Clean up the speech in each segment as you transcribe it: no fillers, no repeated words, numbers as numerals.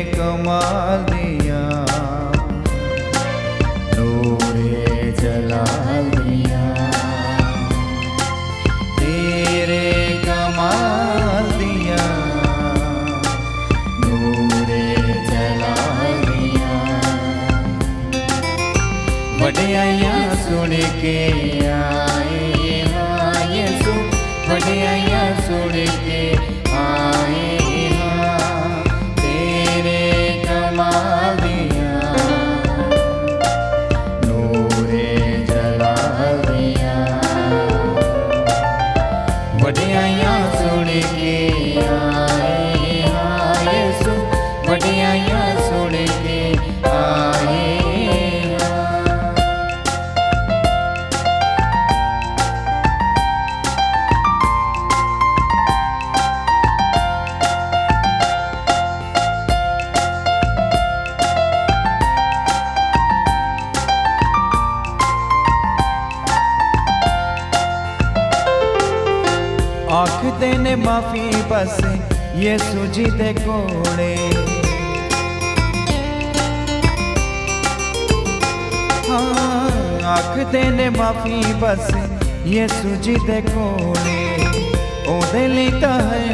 कमाल दिया, नूरे जलाल दिया, तेरे कमाल दिया, नूरे जलाल दिया। वडियाइयां सुन के आए हाँ यीशु, वडियाइयां सुन के आए हाँ, तेरे कमाल दिया, नूरे जलाल दिया। वडियाइयां सुन के आए हाँ यीशु, वडियाइयां सुन के आए। आखदे ने माफी बस यीशु जी दे कोले, हाँ आखदे ने माफी बस यीशु जी दे कोले। ओदे लई तां है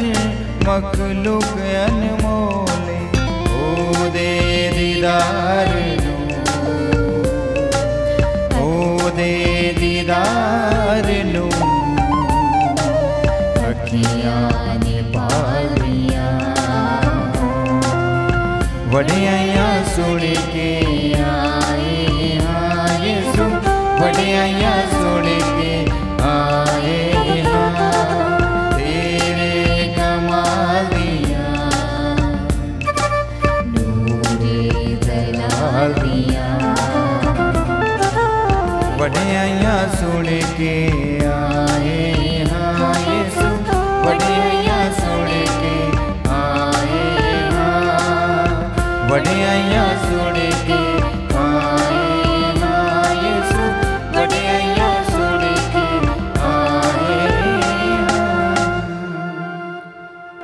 मखलूक अनमोले, ओदे दीदार नूं, ओदे दीदार नूं अखियां ने पाल दिया। वडियाइयां सुन के आए हाँ यीशु, वडियाइयां सुन के आए हाँ, तेरे कमाल दिया, नूरे जलाल दिया। वडियाइयां सुन के आए हाँ यीशु, वडियाइयां सुन के आए हाँ, वडियाइयां सुन के आए हाँ यीशु, वडियाइयां सुन के आए हाँ।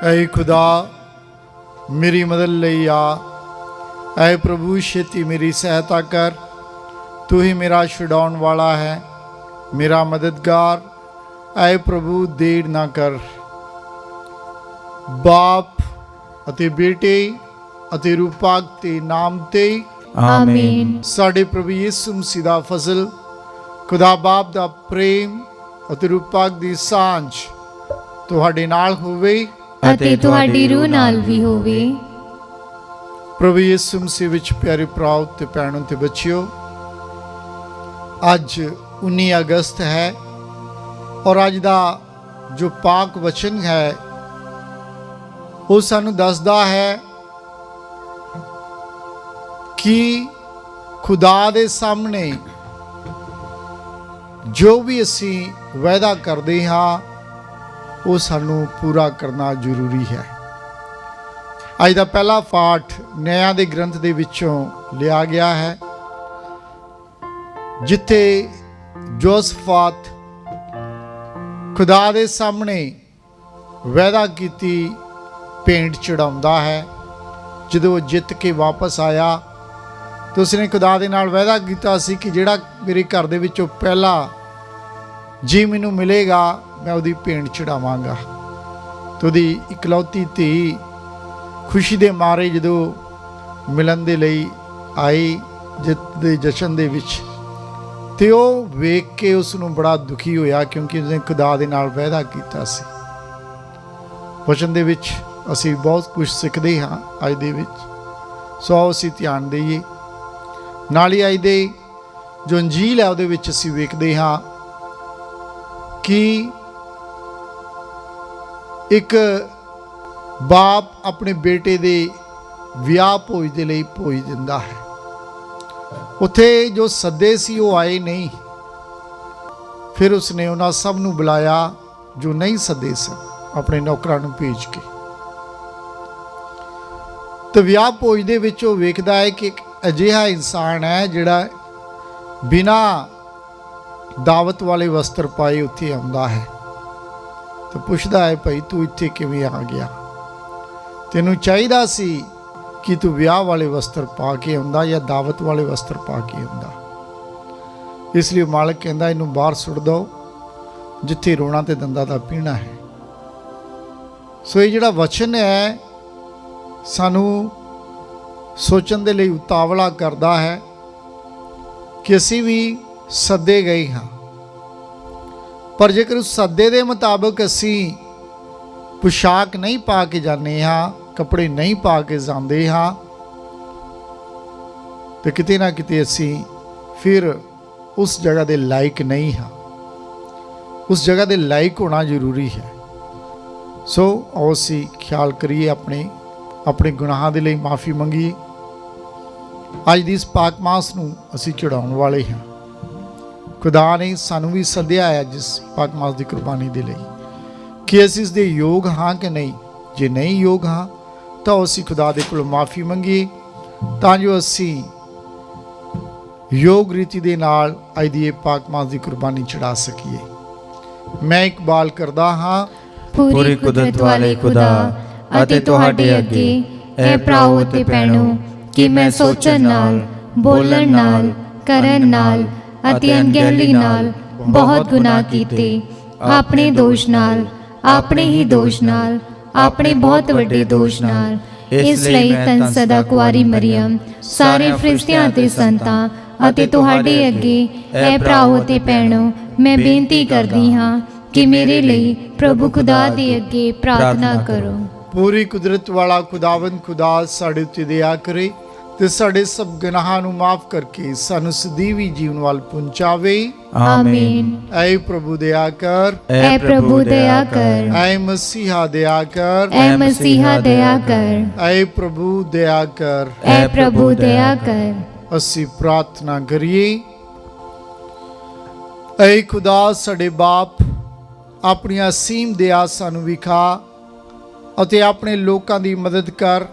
ऐ खुदा मेरी मदद लई आ, ऐ प्रभु छेती मेरी सहायता कर। तू ही मेरा छुड़ाउण वाला है, मेरा मददगार। ऐ प्रभु देर ना कर। बाप ਅਤੇ ਬੇਟੇ ਅਤੇ ਰੂਪਾਕ ਦੇ ਨਾਮ ਤੇ ਆਮੀਨ। ਸਾਡੇ ਪ੍ਰਭੂ ਯਿਸੂ ਮਸੀਹ ਦਾ ਫਜ਼ਲ, ਖੁਦਾ ਬਾਪ ਦਾ ਪ੍ਰੇਮ ਅਤੇ ਰੂਪਾਕ ਦੀ ਸਾਂਝ ਤੁਹਾਡੇ ਨਾਲ ਹੋਵੇ ਅਤੇ ਤੁਹਾਡੀ ਰੂਹ ਨਾਲ ਵੀ ਹੋਵੇ। ਪ੍ਰਭੂ ਯਿਸੂ ਮਸੀਹ ਵਿੱਚ ਪਿਆਰੇ ਭਰਾਓ ਤੇ ਭੈਣੋ ਤੇ ਬੱਚਿਓ, ਅੱਜ 19 ਅਗਸਤ ਹੈ ਔਰ ਅੱਜ ਦਾ ਜੋ ਪਾਕ ਵਚਨ ਹੈ ਉਹ ਸਾਨੂੰ ਦੱਸਦਾ ਹੈ ਕਿ ਖੁਦਾ ਦੇ ਸਾਹਮਣੇ ਜੋ ਵੀ ਅਸੀਂ ਵਾਅਦਾ ਕਰਦੇ ਹਾਂ ਉਹ ਸਾਨੂੰ ਪੂਰਾ ਕਰਨਾ ਜ਼ਰੂਰੀ ਹੈ। ਅੱਜ ਦਾ ਪਹਿਲਾ ਪਾਠ ਨਿਆਂ ਦੇ ਗ੍ਰੰਥ ਦੇ ਵਿੱਚੋਂ ਲਿਆ ਗਿਆ ਹੈ, ਜਿੱਥੇ ਯਹੋਸ਼ਾਫਾਤ ਖੁਦਾ ਦੇ ਸਾਹਮਣੇ ਵਾਅਦਾ ਕੀਤੀ ਭੇਂਟ ਚੜਾਉਂਦਾ ਹੈ। ਜਦੋਂ ਉਹ ਜਿੱਤ ਕੇ ਵਾਪਸ ਆਇਆ ਤਾਂ ਉਸਨੇ ਖੁਦਾ ਦੇ ਨਾਲ ਵਾਅਦਾ ਕੀਤਾ ਸੀ ਕਿ ਜਿਹੜਾ ਮੇਰੇ ਘਰ ਦੇ ਵਿੱਚੋਂ ਪਹਿਲਾ ਜੀ ਮੈਨੂੰ ਮਿਲੇਗਾ ਮੈਂ ਉਹਦੀ ਭੇਂਟ ਚੜਾਵਾਂਗਾ। ਤੇ ਉਹਦੀ ਇਕਲੌਤੀ ਧੀ ਖੁਸ਼ੀ ਦੇ ਮਾਰੇ ਜਦੋਂ ਮਿਲਣ ਦੇ ਲਈ ਆਈ ਜਿੱਤ ਦੇ ਜਸ਼ਨ ਦੇ ਵਿੱਚ, ਤੇ ਉਹ ਵੇਖ ਕੇ ਉਸ ਨੂੰ ਬੜਾ ਦੁਖੀ ਹੋਇਆ ਕਿਉਂਕਿ ਉਸਨੇ ਖੁਦਾ ਦੇ ਨਾਲ ਵਾਅਦਾ ਕੀਤਾ ਸੀ। ਵਚਨ ਦੇ ਵਿੱਚ ਅਸੀਂ ਬਹੁਤ ਕੁਝ ਸਿੱਖਦੇ ਹਾਂ ਅੱਜ ਦੇ ਵਿੱਚ, ਸੋ ਆਓ ਅਸੀਂ ਧਿਆਨ ਦੇਈਏ। ਨਾਲ ਹੀ ਅੱਜ ਦੇ ਜੋ ਅੰਜੀਲ ਹੈ ਉਹਦੇ ਵਿੱਚ ਅਸੀਂ ਵੇਖਦੇ ਹਾਂ ਕਿ ਇੱਕ ਬਾਪ ਆਪਣੇ ਬੇਟੇ ਦੇ ਵਿਆਹ ਭੋਜ ਦੇ ਲਈ ਭੋਜ ਦਿੰਦਾ ਹੈ। ਉੱਥੇ ਜੋ ਸੱਦੇ ਸੀ ਉਹ ਆਏ ਨਹੀਂ। ਫਿਰ ਉਸਨੇ ਉਹਨਾਂ ਸਭ ਨੂੰ ਬੁਲਾਇਆ ਜੋ ਨਹੀਂ ਸੱਦੇ ਸਨ, ਆਪਣੇ ਨੌਕਰਾਂ ਨੂੰ ਭੇਜ ਕੇ। ਤੇ ਵਿਆਹ ਭੋਜ ਦੇ ਵਿੱਚ ਉਹ ਵੇਖਦਾ ਹੈ ਕਿ ਇੱਕ ਅਜਿਹਾ ਇਨਸਾਨ ਹੈ ਜਿਹੜਾ ਬਿਨਾਂ ਦਾਵਤ ਵਾਲੇ ਵਸਤਰ ਪਾਏ ਉੱਥੇ ਆਉਂਦਾ ਹੈ। ਤੇ ਪੁੱਛਦਾ ਹੈ, ਭਾਈ ਤੂੰ ਇੱਥੇ ਕਿਵੇਂ ਆ ਗਿਆ? ਤੈਨੂੰ ਚਾਹੀਦਾ ਸੀ ਕਿ ਤੂੰ ਵਿਆਹ ਵਾਲੇ ਵਸਤਰ ਪਾ ਕੇ ਆਉਂਦਾ ਜਾਂ ਦਾਵਤ ਵਾਲੇ ਵਸਤਰ ਪਾ ਕੇ ਆਉਂਦਾ। ਇਸ ਲਈ ਮਾਲਕ ਕਹਿੰਦਾ ਇਹਨੂੰ ਬਾਹਰ ਸੁੱਟ ਦਿਓ, ਜਿੱਥੇ ਰੋਣਾ ਤੇ ਦੰਦਾਂ ਦਾ ਪੀਣਾ ਹੈ। ਸੋ ਇਹ ਜਿਹੜਾ ਵਚਨ ਹੈ ਸਾਨੂੰ ਸੋਚਣ ਦੇ ਲਈ ਉਤਾਵਲਾ ਕਰਦਾ ਹੈ ਕਿ ਅਸੀਂ ਵੀ ਸੱਦੇ ਗਏ ਹਾਂ, ਪਰ ਜੇਕਰ ਉਸ ਸੱਦੇ ਦੇ ਮੁਤਾਬਕ ਅਸੀਂ ਪੁਸ਼ਾਕ ਨਹੀਂ ਪਾ ਕੇ ਜਾਂਦੇ ਹਾਂ, ਕੱਪੜੇ ਨਹੀਂ ਪਾ ਕੇ ਜਾਂਦੇ ਹਾਂ, ਤੇ ਕਿਤੇ ਨਾ ਕਿਤੇ ਅਸੀਂ ਫਿਰ ਉਸ ਜਗ੍ਹਾ ਦੇ ਲਾਇਕ ਨਹੀਂ ਹਾਂ। ਉਸ ਜਗ੍ਹਾ ਦੇ ਲਾਇਕ ਹੋਣਾ ਜ਼ਰੂਰੀ ਹੈ। ਸੋ ਆਓ ਅਸੀਂ ਖਿਆਲ ਕਰੀਏ, ਆਪਣੇ ਗੁਨਾਹਾਂ ਦੇ ਲਈ ਮਾਫੀ ਮੰਗੀਏ। ਅੱਜ ਦੀ ਇਸ ਪਾਕ ਮਾਸ ਨੂੰ ਅਸੀਂ ਚੜਾਉਣ ਵਾਲੇ ਹਾਂ। ਖੁਦਾ ਨੇ ਸਾਨੂੰ ਵੀ ਸੱਦਿਆ ਹੈ ਜਿਸ ਪਾਕ ਮਾਸ ਦੀ ਕੁਰਬਾਨੀ ਦੇ ਲਈ, ਕਿ ਅਸੀਂ ਇਸ ਦੇ ਯੋਗ ਹਾਂ ਕਿ ਨਹੀਂ। ਜੇ ਨਹੀਂ ਯੋਗ ਹਾਂ ਤਾਂ ਅਸੀਂ ਖੁਦਾ ਦੇ ਕੋਲ ਮਾਫੀ ਮੰਗੀਏ, ਤਾਂ ਜੋ ਅਸੀਂ ਯੋਗ ਰੀਤੀ ਦੇ ਨਾਲ ਅੱਜ ਦੀ ਇਹ ਪਾਕ ਮਾਸ ਦੀ ਕੁਰਬਾਨੀ ਚੜਾ ਸਕੀਏ। ਮੈਂ ਇਕਬਾਲ ਕਰਦਾ ਹਾਂ, ਪੂਰੀ ਕੁਦਰਤ ਵਾਲੇ ਖੁਦਾ ਅਤੇ ਤੁਹਾਡੇ ਅੱਗੇ ਇਹ ਭਰਾਓ ਅਤੇ ਭੈਣੋ ਕਿ ਮੈਂ ਸੋਚਣ ਨਾਲ, ਬੋਲਣ ਨਾਲ, ਕਰਨ ਨਾਲ ਅਤੇ ਅਣਗਹਿਲੀ ਨਾਲ ਬਹੁਤ ਗੁਨਾਹ ਕੀਤੇ। ਆਪਣੇ ਦੋਸ਼ ਨਾਲ, ਆਪਣੇ ਹੀ ਦੋਸ਼ ਨਾਲ, ਆਪਣੇ ਬਹੁਤ ਵੱਡੇ ਦੋਸ਼ ਨਾਲ। ਇਸ ਲਈ ਤਨ ਸਦਾ ਕੁਆਰੀ ਮਰੀਅਮ, ਸਾਰੇ ਫਰਿਸ਼ਤਿਆਂ ਤੇ ਸੰਤਾਂ ਅਤੇ ਤੁਹਾਡੇ ਅੱਗੇ ਇਹ ਭਰਾਓ ਅਤੇ ਭੈਣੋ ਮੈਂ ਬੇਨਤੀ ਕਰਦੀ ਹਾਂ ਕਿ ਮੇਰੇ ਲਈ ਪ੍ਰਭੂ ਖੁਦਾ ਦੇ ਅੱਗੇ ਪ੍ਰਾਰਥਨਾ ਕਰੋ। ਪੂਰੀ ਕੁਦਰਤ ਵਾਲਾ ਖੁਦਾਵੰਦ ਖੁਦਾ ਸਾਡੇ ਉੱਤੇ ਦਇਆ ਕਰੇ ਤੇ ਸਾਡੇ ਸਭ ਗੁਨਾਹਾਂ ਨੂੰ ਮਾਫ ਕਰਕੇ ਸਾਨੂੰ ਸਦੀਵੀ ਜੀਵਨ ਵੱਲ ਪਹੁੰਚਾਵੇ। ਆਮੀਨ। ਐ ਪ੍ਰਭੂ ਦਇਆ ਕਰ, ਐ ਪ੍ਰਭੂ ਦਇਆ ਕਰ, ਐ ਮਸੀਹਾ ਦਇਆ ਕਰ, ਐ ਮਸੀਹਾ ਦਇਆ ਕਰ, ਐ ਪ੍ਰਭੂ ਦਇਆ ਕਰ। ਐ ਪ੍ਰਭੂ ਦਇਆ ਕਰ। ਅਸੀਂ ਪ੍ਰਾਰਥਨਾ ਕਰੀਏ। ਐ ਖੁਦਾ ਸਾਡੇ ਬਾਪ, ਆਪਣੀ ਅਸੀਮ ਦਇਆ ਸਾਨੂੰ ਵਿਖਾ ਅਤੇ ਆਪਣੇ ਲੋਕਾਂ ਦੀ ਮਦਦ ਕਰ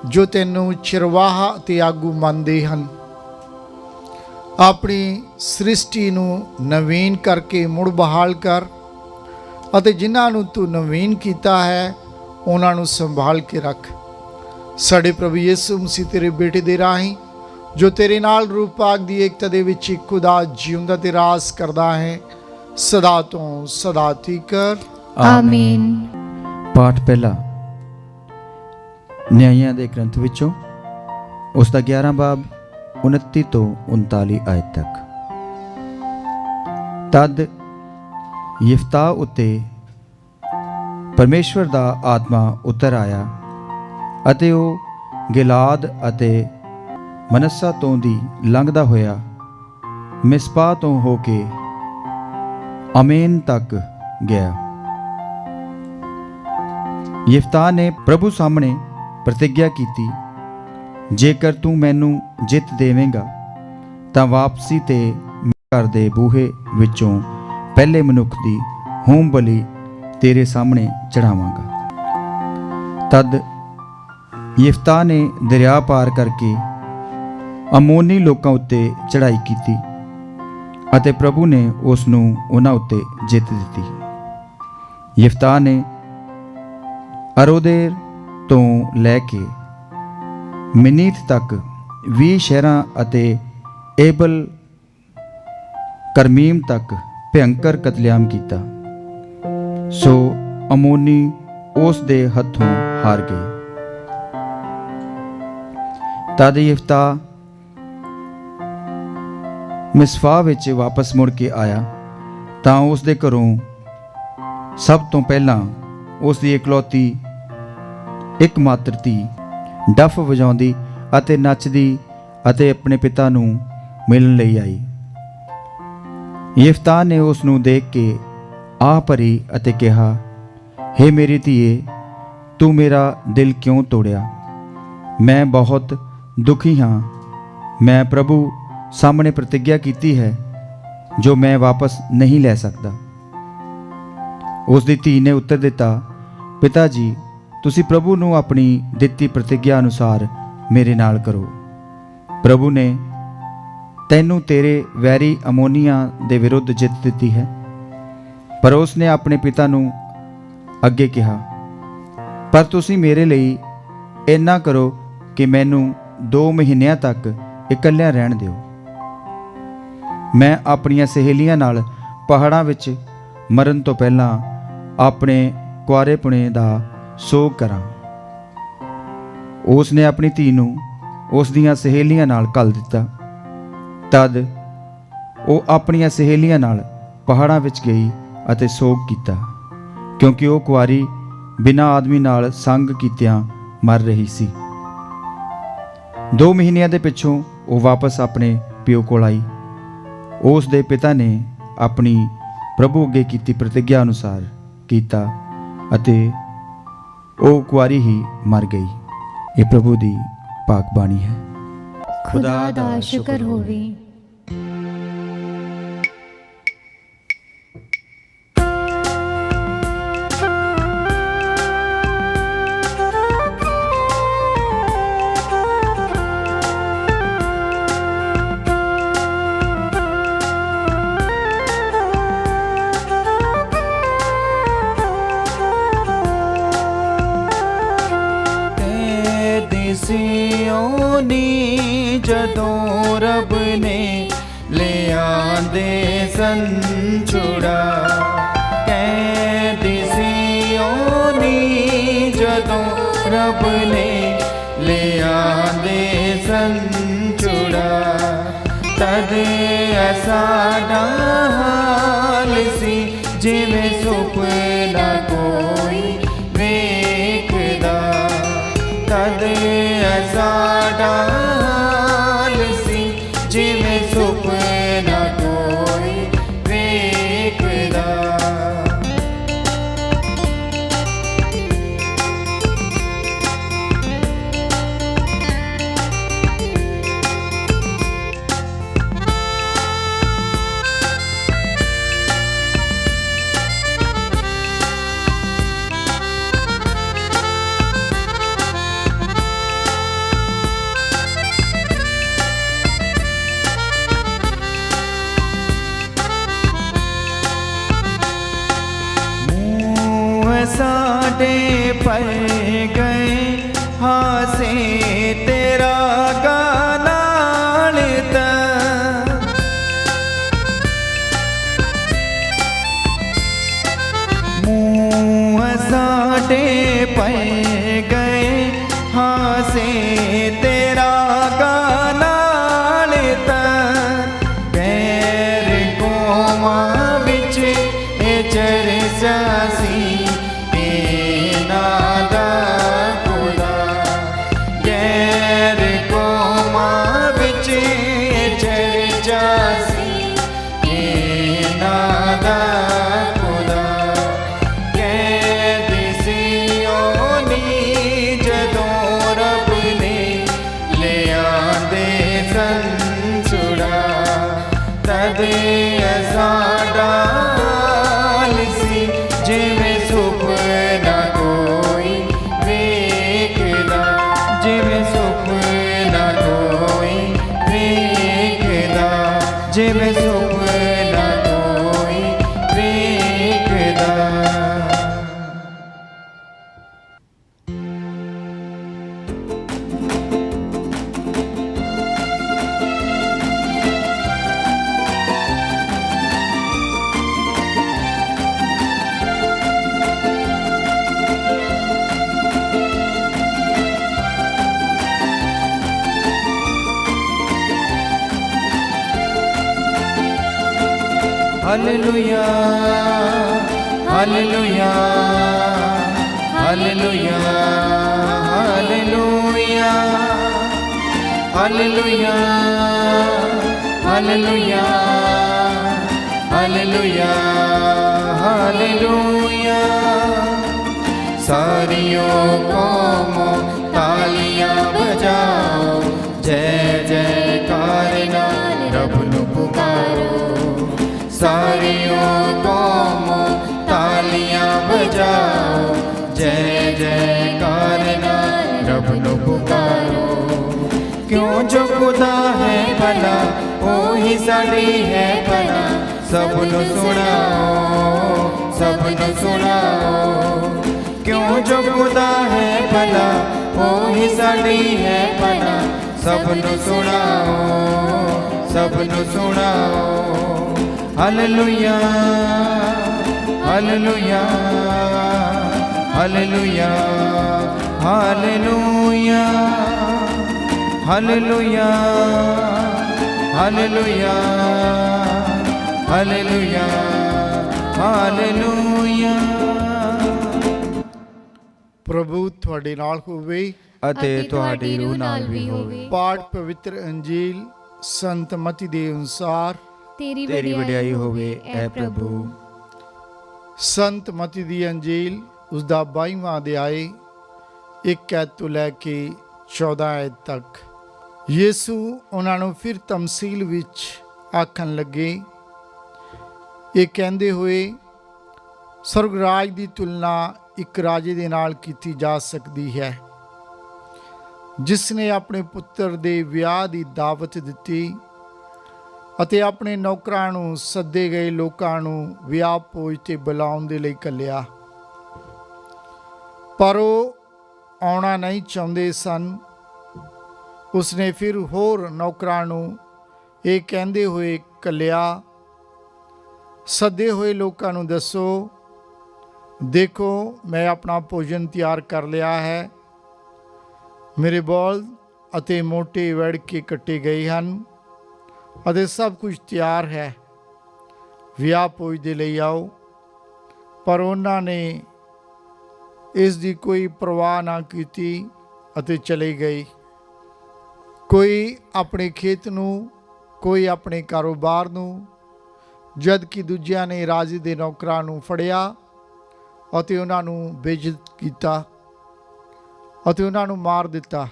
ਜੋ ਤੈਨੂੰ ਚਰਵਾਹਾ ਅਤੇ ਆਗੂ ਮੰਨਦੇ ਹਨ। ਆਪਣੀ ਸ੍ਰਿਸ਼ਟੀ ਨੂੰ ਨਵੀਨ ਕਰਕੇ ਮੁੜ ਬਹਾਲ ਕਰ ਅਤੇ ਜਿਨ੍ਹਾਂ ਨੂੰ ਤੂੰ ਨਵੀਨ ਕੀਤਾ ਹੈ ਉਹਨਾਂ ਨੂੰ ਸੰਭਾਲ ਕੇ ਰੱਖ। ਸਾਡੇ ਪ੍ਰਭੂ ਯਿਸੂ ਮਸੀਹ ਤੇਰੇ ਬੇਟੇ ਦੇ ਰਾਹੀਂ ਜੋ ਤੇਰੇ ਨਾਲ ਰੂਪ ਪਾਕ ਦੀ ਏਕਤਾ ਦੇ ਵਿੱਚ ਇੱਕ ਖੁਦਾ ਜਿਉਂਦਾ ਤੇ ਰਾਜ ਕਰਦਾ ਹੈ, ਸਦਾ ਤੋਂ ਸਦਾ ਤੀਕਰ। ਆਮੀਨ। ਪਾਠ ਪਹਿਲਾ ਨਿਆਂਇਆਂ ਦੇ ਗ੍ਰੰਥ ਵਿੱਚੋਂ, ਉਸ ਦਾ 11 ਬਾਬ 29 ਤੋਂ 39 ਆਇਤ ਤੱਕ। ਤਦ ਯਿਫਤਾ ਉੱਤੇ ਪਰਮੇਸ਼ਵਰ ਦਾ ਆਤਮਾ ਉਤਰ ਆਇਆ ਅਤੇ ਉਹ ਗਿਲਾਦ ਅਤੇ ਮਨੱਸਾ ਤੋਂ ਦੀ ਲੰਘਦਾ ਹੋਇਆ ਮਿਸਪਾ ਤੋਂ ਹੋ ਕੇ ਅਮੇਨ ਤੱਕ ਗਿਆ। ਯਿਫਤਾ ਨੇ ਪ੍ਰਭੂ ਸਾਹਮਣੇ ਪ੍ਰਤਿਗਿਆ ਕੀਤੀ, ਜੇਕਰ ਤੂੰ ਮੈਨੂੰ ਜਿੱਤ ਦੇਵੇਂਗਾ ਤਾਂ ਵਾਪਸੀ ਤੇ ਘਰ ਦੇ ਬੂਹੇ ਵਿੱਚੋਂ ਪਹਿਲੇ ਮਨੁੱਖ ਦੀ ਹੋਮ ਬਲੀ ਤੇਰੇ ਸਾਹਮਣੇ ਚੜਾਵਾਂਗਾ। ਤਦ ਯਿਫਤਾ ਨੇ ਦਰਿਆ ਪਾਰ ਕਰਕੇ ਅਮੋਨੀ ਲੋਕਾਂ ਉੱਤੇ ਚੜ੍ਹਾਈ ਕੀਤੀ ਅਤੇ ਪ੍ਰਭੂ ਨੇ ਉਸ ਨੂੰ ਉਹਨਾਂ ਉੱਤੇ ਜਿੱਤ ਦਿੱਤੀ। ਯਿਫਤਾ ਨੇ ਅਰੋਦੇਰ ਤੋਂ ਲੈ ਕੇ ਮਿਨੀਤ ਤੱਕ 20 ਸ਼ਹਿਰਾਂ ਅਤੇ ਏਬਲ ਕਰਮੀਮ ਤੱਕ ਭਿਅੰਕਰ ਕਤਲੇਆਮ ਕੀਤਾ। ਸੋ ਅਮੋਨੀ ਉਸ ਦੇ ਹੱਥੋਂ ਹਾਰ ਗਏ। ਤਦ ਯਿਫਤਾ ਮਿਸਪਾ ਵਿੱਚ ਵਾਪਸ ਮੁੜ ਕੇ ਆਇਆ ਤਾਂ ਉਸ ਦੇ ਘਰੋਂ ਸਭ ਤੋਂ ਪਹਿਲਾਂ ਉਸ ਦੀ ਇਕਲੌਤੀ ਇੱਕਮਾਤਰ ਧੀ ਡਫ ਵਜਾਉਂਦੀ ਅਤੇ ਨੱਚਦੀ ਅਤੇ ਆਪਣੇ ਪਿਤਾ ਨੂੰ ਮਿਲਣ ਲਈ ਆਈ। ਯਿਫਤਾ ਨੇ ਉਸ ਨੂੰ ਦੇਖ ਕੇ ਆਹ ਭਰੀ ਅਤੇ ਕਿਹਾ, ਹੇ ਮੇਰੀ ਧੀਏ, ਤੂੰ ਮੇਰਾ ਦਿਲ ਕਿਉਂ ਤੋੜਿਆ? ਮੈਂ ਬਹੁਤ ਦੁਖੀ ਹਾਂ। ਮੈਂ ਪ੍ਰਭੂ ਸਾਹਮਣੇ ਪ੍ਰਤਿਗਿਆ ਕੀਤੀ ਹੈ ਜੋ ਮੈਂ ਵਾਪਸ ਨਹੀਂ ਲੈ ਸਕਦਾ। ਉਸ ਦੀ ਧੀ ਨੇ ਉੱਤਰ ਦਿੱਤਾ, ਪਿਤਾ ਜੀ, ਤੁਸੀਂ ਪ੍ਰਭੂ ਨੂੰ ਆਪਣੀ ਦਿੱਤੀ ਪ੍ਰਤਿਗਿਆ ਅਨੁਸਾਰ ਮੇਰੇ ਨਾਲ ਕਰੋ। ਪ੍ਰਭੂ ਨੇ ਤੈਨੂੰ ਤੇਰੇ ਵੈਰੀ ਅਮੋਨੀਆਂ ਦੇ ਵਿਰੁੱਧ ਜਿੱਤ ਦਿੱਤੀ ਹੈ। ਪਰ ਉਸ ਨੇ ਆਪਣੇ ਪਿਤਾ ਨੂੰ ਅੱਗੇ ਕਿਹਾ, ਪਰ ਤੁਸੀਂ ਮੇਰੇ ਲਈ ਇੰਨਾ ਕਰੋ ਕਿ ਮੈਨੂੰ 2 ਮਹੀਨਿਆਂ ਤੱਕ ਇਕੱਲਿਆਂ ਰਹਿਣ ਦਿਓ। ਮੈਂ ਆਪਣੀਆਂ ਸਹੇਲੀਆਂ ਨਾਲ ਪਹਾੜਾਂ ਵਿੱਚ ਮਰਨ ਤੋਂ ਪਹਿਲਾਂ ਆਪਣੇ ਕੁਆਰੇਪੁਣੇ ਦਾ ਸੋਗ ਕਰਾਂ। ਉਸ ਨੇ ਆਪਣੀ ਧੀ ਨੂੰ ਉਸ ਦੀਆਂ ਸਹੇਲੀਆਂ ਨਾਲ ਘੱਲ ਦਿੱਤਾ। ਤਦ ਉਹ ਆਪਣੀਆਂ ਸਹੇਲੀਆਂ ਨਾਲ ਪਹਾੜਾਂ ਵਿੱਚ ਗਈ ਅਤੇ ਸੋਗ ਕੀਤਾ, ਕਿਉਂਕਿ ਉਹ ਕੁਆਰੀ ਬਿਨਾਂ ਆਦਮੀ ਨਾਲ ਸੰਗ ਕੀਤਿਆਂ ਮਰ ਰਹੀ ਸੀ। 2 ਮਹੀਨਿਆਂ ਦੇ ਪਿੱਛੋਂ ਉਹ ਵਾਪਸ ਆਪਣੇ ਪਿਓ ਕੋਲ ਆਈ। ਉਸ ਦੇ ਪਿਤਾ ਨੇ ਆਪਣੀ ਪ੍ਰਭੂ ਅੱਗੇ ਕੀਤੀ ਪ੍ਰਤਿਗਿਆ ਅਨੁਸਾਰ ਕੀਤਾ ਅਤੇ ਉਹ ਕੁਆਰੀ ਹੀ ਮਰ ਗਈ। ਇਹ ਪ੍ਰਭੂ ਦੀ ਪਾਕ ਬਾਣੀ ਹੈ। ਖੁਦਾ ਦਾ ਸ਼ੁਕਰ ਹੋਵੇ। ਸਿਓਨੀ ਜਦੋਂ ਰੱਬ ਨੇ ਲਿਆਂਦੇ ਸਨ ਛੁੜਾ, ਕੈਦੀ ਸਿਓਨੀ ਜਦੋਂ ਰੱਬ ਨੇ ਲਿਆਂਦੇ ਸਨ ਛੁੜਾ, ਤਦ ਸਾਡਾ ਹਾਲ ਸੀ ਜਿਵੇਂ ਸੁਪਨਾ ਕੋਈ ਵੇਖਦਾ, ਤਦ ਸਾਡਾ ਹਾਲ ਸੀ ਜਿਵੇਂ ਸੁਪਨਾ ਕੋਈ ਵੇਖਦਾ। ਸਾਡੇ ਪਰ ਗਏ ਹਾਸੇ ਤੇਰਾ ਗਾ ਨਾਲ ਤਾਂ, ਮੂੰਹ ਸਾਡੇ ਪਰ ਗਏ ਹਾਸੇ ਤੇਰਾ ਗਾ ਨਾਲ ਤਾਂ, ਪੈਰ ਕੋਮਾਂ ਵਿੱਚ ਇਹ ਚਰਚਾ ਸੀ ਸਾਡਾ ਹਾਲ ਸੀ ਜਿਵੇਂ ਸੁਪਨਾ ਕੋਈ ਵੇਖਦਾ, ਜਿਵੇਂ ਸੁਪਨਾ ਕੋਈ ਵੇਖਦਾ, ਜਿਵੇਂ ਸੁਪਨਾ ਕੋਈ ਵੇਖਦਾ। Hallelujah, hallelujah, hallelujah, hallelujah, hallelujah, hallelujah, hallelujah, hallelujah. सारियों कौमों तालियां बजाओ, जय जयकार नाल रब नू पुकारो। सारियों कौमों तालियां बजाओ, जय जयकार नाल रब नू पुकारो। क्यों जो खुदा है भला ओही साडी है भला, सब नू सुनाओ, सब नू सुनाओ। क्यों जो खुदा है भला ਉਹੀ ਸਾਡੀ ਹੈ ਪਨਾ। ਸਭ ਨੂੰ ਸੁਣਾਓ, ਸਭ ਨੂੰ ਸੁਣਾਓ। Hallelujah, hallelujah, hallelujah, hallelujah, hallelujah, hallelujah, hallelujah, hallelujah. ਪ੍ਰਭੂ ਤੁਹਾਡੇ ਨਾਲ ਹੋਵੇ ਅਤੇ ਤੁਹਾਡੀ ਰੂਹ ਨਾਲ ਵੀ ਹੋਵੇ। ਪਾਠ ਪਵਿੱਤਰ ਅੰਜੀਲ ਸੰਤ ਮਤੀ ਦੇ ਅਨੁਸਾਰ। ਤੇਰੀ ਵਡਿਆਈ ਹੋਵੇ ਐ ਪ੍ਰਭੂ। ਸੰਤ ਮਤੀ ਦੀ ਅੰਜੀਲ ਉਸ ਦਾ 22ਵਾਂ ਅਧਿਆਇ 1 ਐਤ ਤੋਂ ਲੈ ਕੇ 14 ਐਤ ਤੱਕ। ਯਿਸੂ ਉਹਨਾਂ ਨੂੰ ਫਿਰ ਤਮਸੀਲ ਵਿੱਚ ਆਖਣ ਲੱਗੇ, ਇਹ ਕਹਿੰਦੇ ਹੋਏ, ਸਵਰਗ ਰਾਜ ਦੀ ਤੁਲਨਾ ਇੱਕ ਰਾਜੇ ਦੇ ਨਾਲ ਕੀਤੀ ਜਾ ਸਕਦੀ ਹੈ, ਜਿਸ ਨੇ ਆਪਣੇ ਪੁੱਤਰ ਦੇ ਵਿਆਹ ਦੀ ਦਾਵਤ ਦਿੱਤੀ ਅਤੇ ਆਪਣੇ ਨੌਕਰਾਂ ਨੂੰ ਸੱਦੇ ਗਏ ਲੋਕਾਂ ਨੂੰ ਵਿਆਹ ਭੋਜ ਤੇ ਬੁਲਾਉਣ ਦੇ ਲਈ ਘੱਲਿਆ। ਪਰ ਉਹ ਆਉਣਾ ਨਹੀਂ ਚਾਹੁੰਦੇ ਸਨ। ਉਸਨੇ ਫਿਰ ਹੋਰ ਨੌਕਰਾਂ ਨੂੰ ਇਹ ਕਹਿੰਦੇ ਹੋਏ ਘੱਲਿਆ, ਸੱਦੇ ਹੋਏ ਲੋਕਾਂ ਨੂੰ ਦੱਸੋ, ਦੇਖੋ ਮੈਂ ਆਪਣਾ ਭੋਜਨ ਤਿਆਰ ਕਰ ਲਿਆ ਹੈ। ਮੇਰੇ ਬਲਦ ਅਤੇ ਮੋਟੇ ਵੜ ਕੇ ਕੱਟੇ ਗਏ ਹਨ ਅਤੇ ਸਭ ਕੁਝ ਤਿਆਰ ਹੈ, ਵਿਆਹ ਭੋਜ ਦੇ ਲਈ ਆਓ। ਪਰ ਉਹਨਾਂ ਨੇ ਇਸ ਦੀ ਕੋਈ ਪਰਵਾਹ ਨਾ ਕੀਤੀ ਅਤੇ ਚਲੇ ਗਏ, ਕੋਈ ਆਪਣੇ ਖੇਤ ਨੂੰ, ਕੋਈ ਆਪਣੇ ਕਾਰੋਬਾਰ ਨੂੰ, ਜਦ ਕਿ ਦੂਜਿਆਂ ਨੇ ਰਾਜੇ ਦੇ ਨੌਕਰਾਂ ਨੂੰ ਫੜਿਆ ਅਤੇ ਉਹਨਾਂ ਨੂੰ ਬੇਇੱਜ਼ਤ ਕੀਤਾ ਅਤੇ ਉਹਨਾਂ ਨੂੰ ਮਾਰ ਦਿੱਤਾ।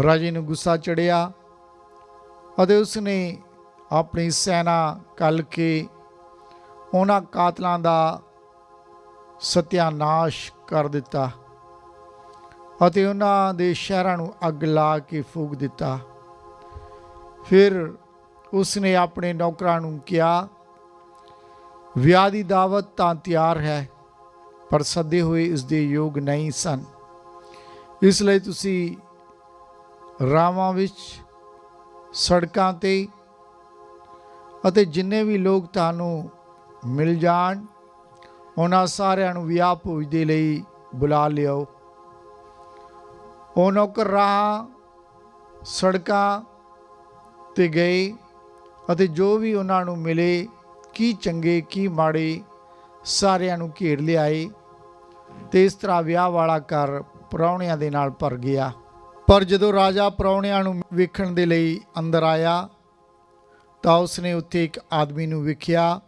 ਰਾਜੇ ਨੂੰ ਗੁੱਸਾ ਚੜਿਆ ਅਤੇ ਉਸਨੇ ਆਪਣੀ ਸੈਨਾ ਘੱਲ ਕੇ ਉਹਨਾਂ ਕਾਤਲਾਂ ਦਾ ਸਤਿਆਨਾਸ਼ ਕਰ ਦਿੱਤਾ ਅਤੇ ਉਹਨਾਂ ਦੇ ਸ਼ਹਿਰਾਂ ਨੂੰ ਅੱਗ ਲਾ ਕੇ ਫੂਕ ਦਿੱਤਾ। ਫਿਰ ਉਸਨੇ ਆਪਣੇ ਨੌਕਰਾਂ ਨੂੰ ਕਿਹਾ, ਵਿਆਹ ਦੀ ਦਾਵਤ ਤਾਂ ਤਿਆਰ ਹੈ, ਪਰ ਸੱਦੇ ਹੋਏ ਇਸ ਦੇ ਯੋਗ ਨਹੀਂ ਸਨ। ਇਸ ਲਈ ਤੁਸੀਂ ਰਾਹਾਂ ਵਿੱਚ, ਸੜਕਾਂ ਤੇ ਅਤੇ ਜਿੰਨੇ ਵੀ ਲੋਕ ਤੁਹਾਨੂੰ ਮਿਲ ਜਾਣ, ਉਹਨਾਂ ਸਾਰਿਆਂ ਨੂੰ ਵਿਆਹ ਭੋਜ ਦੇ ਲਈ ਬੁਲਾ ਲਿਆਓ। ਉਹ ਨੌਕਰ ਰਾਹਾਂ, ਸੜਕਾਂ ਤੇ ਗਏ ਅਤੇ ਜੋ ਵੀ ਉਹਨਾਂ ਨੂੰ ਮਿਲੇ, ਕੀ ਚੰਗੇ ਕੀ ਮਾੜੇ, ਸਾਰਿਆਂ ਨੂੰ ਘੇਰ ਲਿਆਏ ਤੇ ਇਸ ਤਰ੍ਹਾਂ ਵਿਆਹ ਵਾਲਾ ਘਰ ਪ੍ਰਾਹੁਣਿਆਂ ਦੇ ਨਾਲ ਭਰ ਗਿਆ। ਪਰ ਜਦੋਂ ਰਾਜਾ ਪ੍ਰਾਹੁਣਿਆਂ ਨੂੰ ਵੇਖਣ ਦੇ ਲਈ ਅੰਦਰ ਆਇਆ ਤਾਂ ਉਸਨੇ ਉੱਥੇ ਇੱਕ ਆਦਮੀ ਨੂੰ ਵੇਖਿਆ